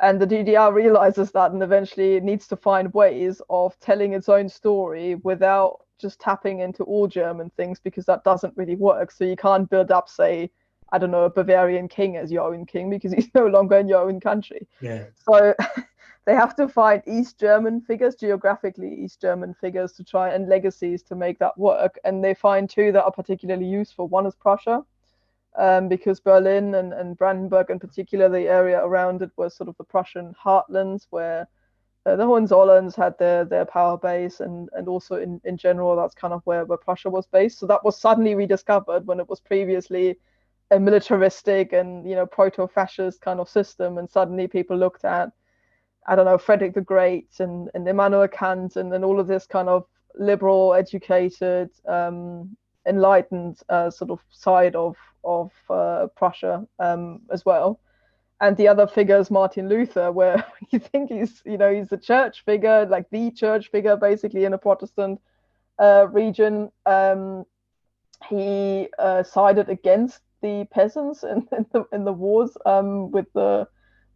And the DDR realizes that, and eventually it needs to find ways of telling its own story without just tapping into all German things, because that doesn't really work. So you can't build up, say, I don't know, a Bavarian king as your own king, because he's no longer in your own country. Yeah. So they have to find East German figures, geographically East German figures, to try, and legacies to make that work. And they find two that are particularly useful. One is Prussia, because Berlin and Brandenburg in particular, the area around it, was sort of the Prussian heartlands, where the Hohenzollerns had their power base, and also in general, that's kind of where Prussia was based. So that was suddenly rediscovered when it was previously a militaristic and, you know, proto-fascist kind of system. And suddenly people looked at, I don't know, Frederick the Great and Immanuel Kant and all of this kind of liberal, educated, enlightened sort of side of Prussia as well. And the other figure is Martin Luther, where you think he's a church figure, like the church figure basically in a Protestant region. He sided against the peasants in the wars with the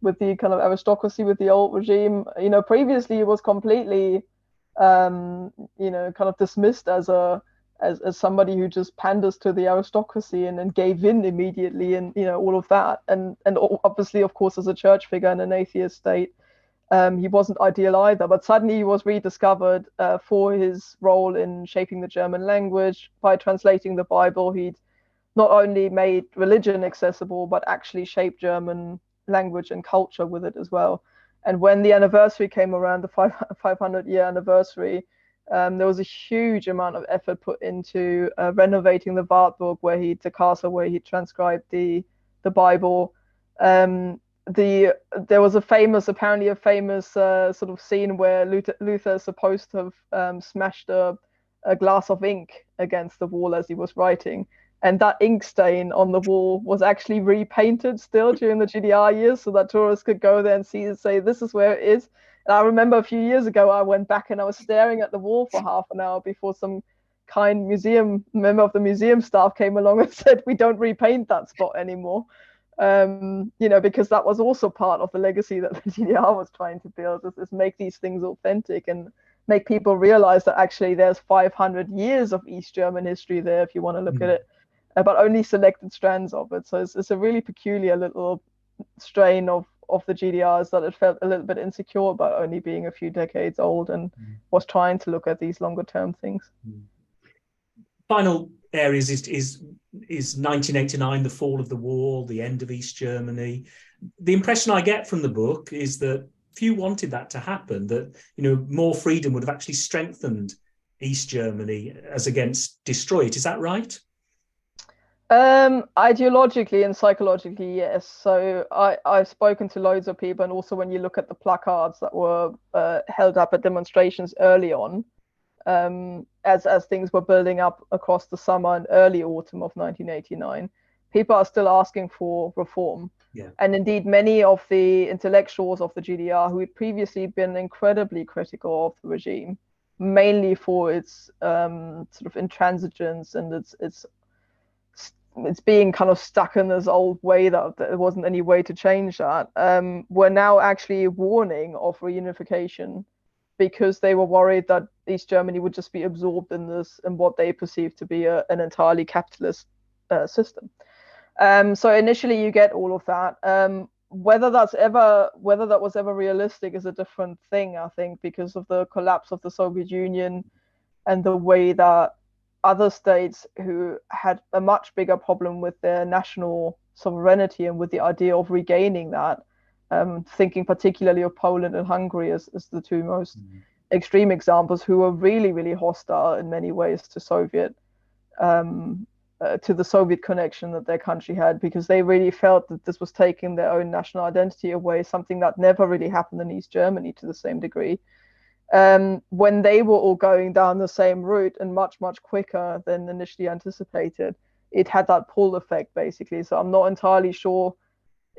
kind of aristocracy, with the old regime. You know, previously he was completely kind of dismissed as somebody who just panders to the aristocracy and gave in immediately, and, you know, all of that. And obviously, of course, as a church figure in an atheist state, he wasn't ideal either. But suddenly he was rediscovered for his role in shaping the German language. By translating the Bible, he'd not only made religion accessible, but actually shaped German language and culture with it as well. And when the anniversary came around, the 500-year anniversary, there was a huge amount of effort put into renovating the Wartburg, the castle where he transcribed the Bible. There was apparently a famous sort of scene where Luther is supposed to have smashed a glass of ink against the wall as he was writing. And that ink stain on the wall was actually repainted still during the GDR years, so that tourists could go there and see and say, this is where it is. And I remember a few years ago, I went back and I was staring at the wall for half an hour before some kind member of the museum staff came along and said, we don't repaint that spot anymore. Because that was also part of the legacy that the GDR was trying to build, is make these things authentic and make people realize that actually there's 500 years of East German history there, if you want to look at it, but only selected strands of it. So it's a really peculiar little strain of the GDRs, that it felt a little bit insecure about only being a few decades old and was trying to look at these longer term things. Final areas is 1989, the fall of the wall, the end of East Germany. The impression I get from the book is that few wanted that to happen, that, you know, more freedom would have actually strengthened East Germany as against destroy it. Is that right? Ideologically and psychologically, yes. So I've spoken to loads of people, and also when you look at the placards that were held up at demonstrations early on, as things were building up across the summer and early autumn of 1989, people are still asking for reform. Yeah. And indeed, many of the intellectuals of the GDR who had previously been incredibly critical of the regime, mainly for its sort of intransigence and it's being kind of stuck in this old way that there wasn't any way to change that, were now actually warning of reunification, because they were worried that East Germany would just be absorbed in what they perceived to be an entirely capitalist system. So initially you get all of that. Whether that was ever realistic is a different thing, I think, because of the collapse of the Soviet Union and the way that other states who had a much bigger problem with their national sovereignty and with the idea of regaining that, thinking particularly of Poland and Hungary as the two most extreme examples, who were really, really hostile in many ways to the Soviet connection that their country had, because they really felt that this was taking their own national identity away, something that never really happened in East Germany to the same degree. when they were all going down the same route and much, much quicker than initially anticipated, it had that pull effect, basically. So I'm not entirely sure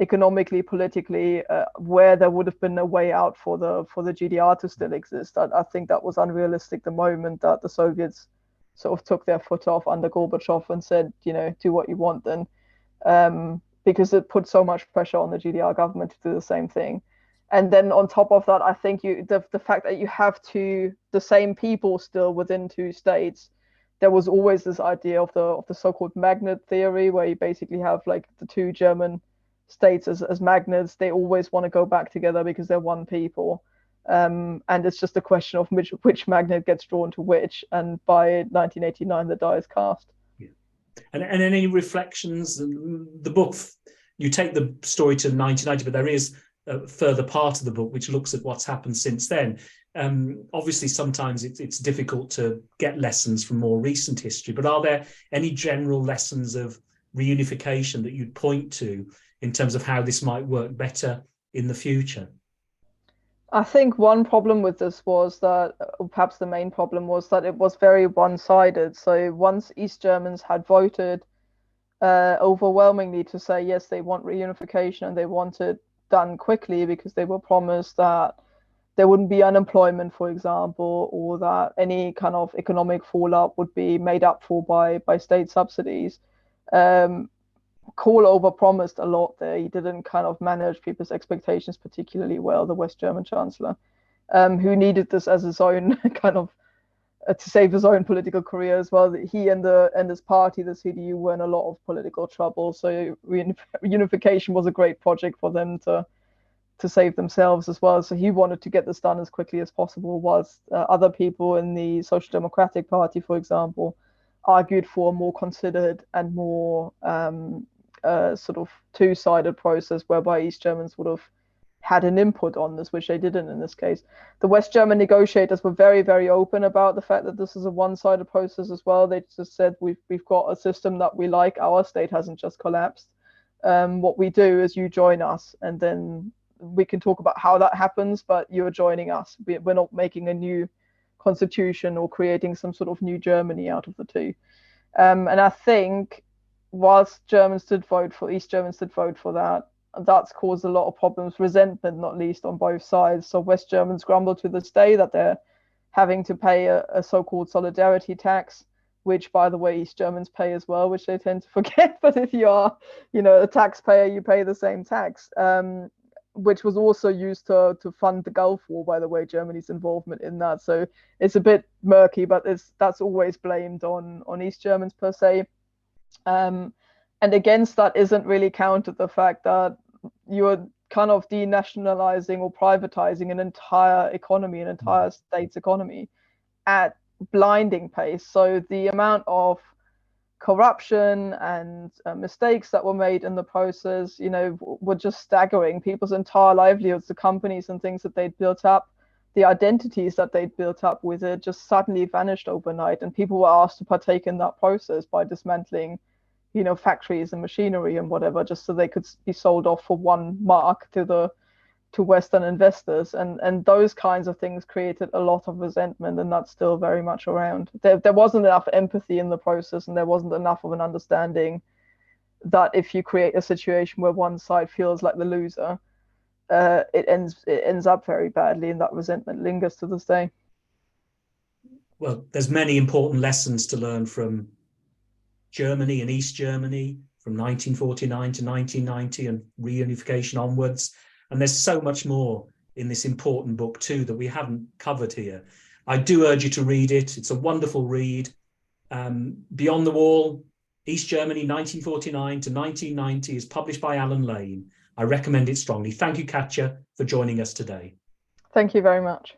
economically, politically, where there would have been a way out for the GDR to still exist. I think that was unrealistic the moment that the Soviets sort of took their foot off under Gorbachev and said, do what you want then, because it put so much pressure on the GDR government to do the same thing. And then on top of that, I think the fact that you have the same people still within two states, there was always this idea of the so-called magnet theory, where you basically have like the two German states as magnets. They always want to go back together because they're one people. And it's just a question of which magnet gets drawn to which. And by 1989, the die is cast. Yeah. And any reflections? The book, you take the story to 1990, but there is a further part of the book which looks at what's happened since then. Obviously, sometimes it's difficult to get lessons from more recent history, but are there any general lessons of reunification that you'd point to in terms of how this might work better in the future? I think one problem with this was that, or perhaps the main problem was that it was very one-sided. So once East Germans had voted overwhelmingly to say, yes, they want reunification and they want it done quickly because they were promised that there wouldn't be unemployment, for example, or that any kind of economic fallout would be made up for by state subsidies. Kohl overpromised a lot there. He didn't kind of manage people's expectations particularly well, the West German Chancellor, who needed this as his own kind of to save his own political career as well. He and his party, the CDU, were in a lot of political trouble. So reunification was a great project for them to save themselves as well. So he wanted to get this done as quickly as possible, whilst other people in the Social Democratic Party, for example, argued for a more considered and more sort of two-sided process whereby East Germans would have had an input on this, which they didn't in this case. The West German negotiators were very, very open about the fact that this is a one-sided process as well. They just said, we've got a system that we like. Our state hasn't just collapsed. What we do is you join us, and then we can talk about how that happens, but you're joining us. We're not making a new constitution or creating some sort of new Germany out of the two. And I think whilst East Germans did vote for that, that's caused a lot of problems, resentment, not least on both sides. So West Germans grumble to this day that they're having to pay a so-called solidarity tax, which, by the way, East Germans pay as well, which they tend to forget. But if you are, a taxpayer, you pay the same tax, which was also used to fund the Gulf War, by the way, Germany's involvement in that. So it's a bit murky, but that's always blamed on East Germans per se. And against that isn't really counted the fact that you're kind of denationalizing or privatizing an entire economy, an entire state's economy at blinding pace. So the amount of corruption and mistakes that were made in the process, were just staggering. People's entire livelihoods, the companies and things that they'd built up, the identities that they'd built up with it just suddenly vanished overnight. And people were asked to partake in that process by dismantling factories and machinery and whatever, just so they could be sold off for one mark to Western investors. And those kinds of things created a lot of resentment, and that's still very much around. There wasn't enough empathy in the process, and there wasn't enough of an understanding that if you create a situation where one side feels like the loser, it ends up very badly, and that resentment lingers to this day. Well, there's many important lessons to learn from Germany and East Germany from 1949 to 1990 and reunification onwards. And there's so much more in this important book too that we haven't covered here. I do urge you to read it. It's a wonderful read. Beyond the Wall, East Germany 1949 to 1990 is published by Alan Lane. I recommend it strongly. Thank you, Katja, for joining us today. Thank you very much.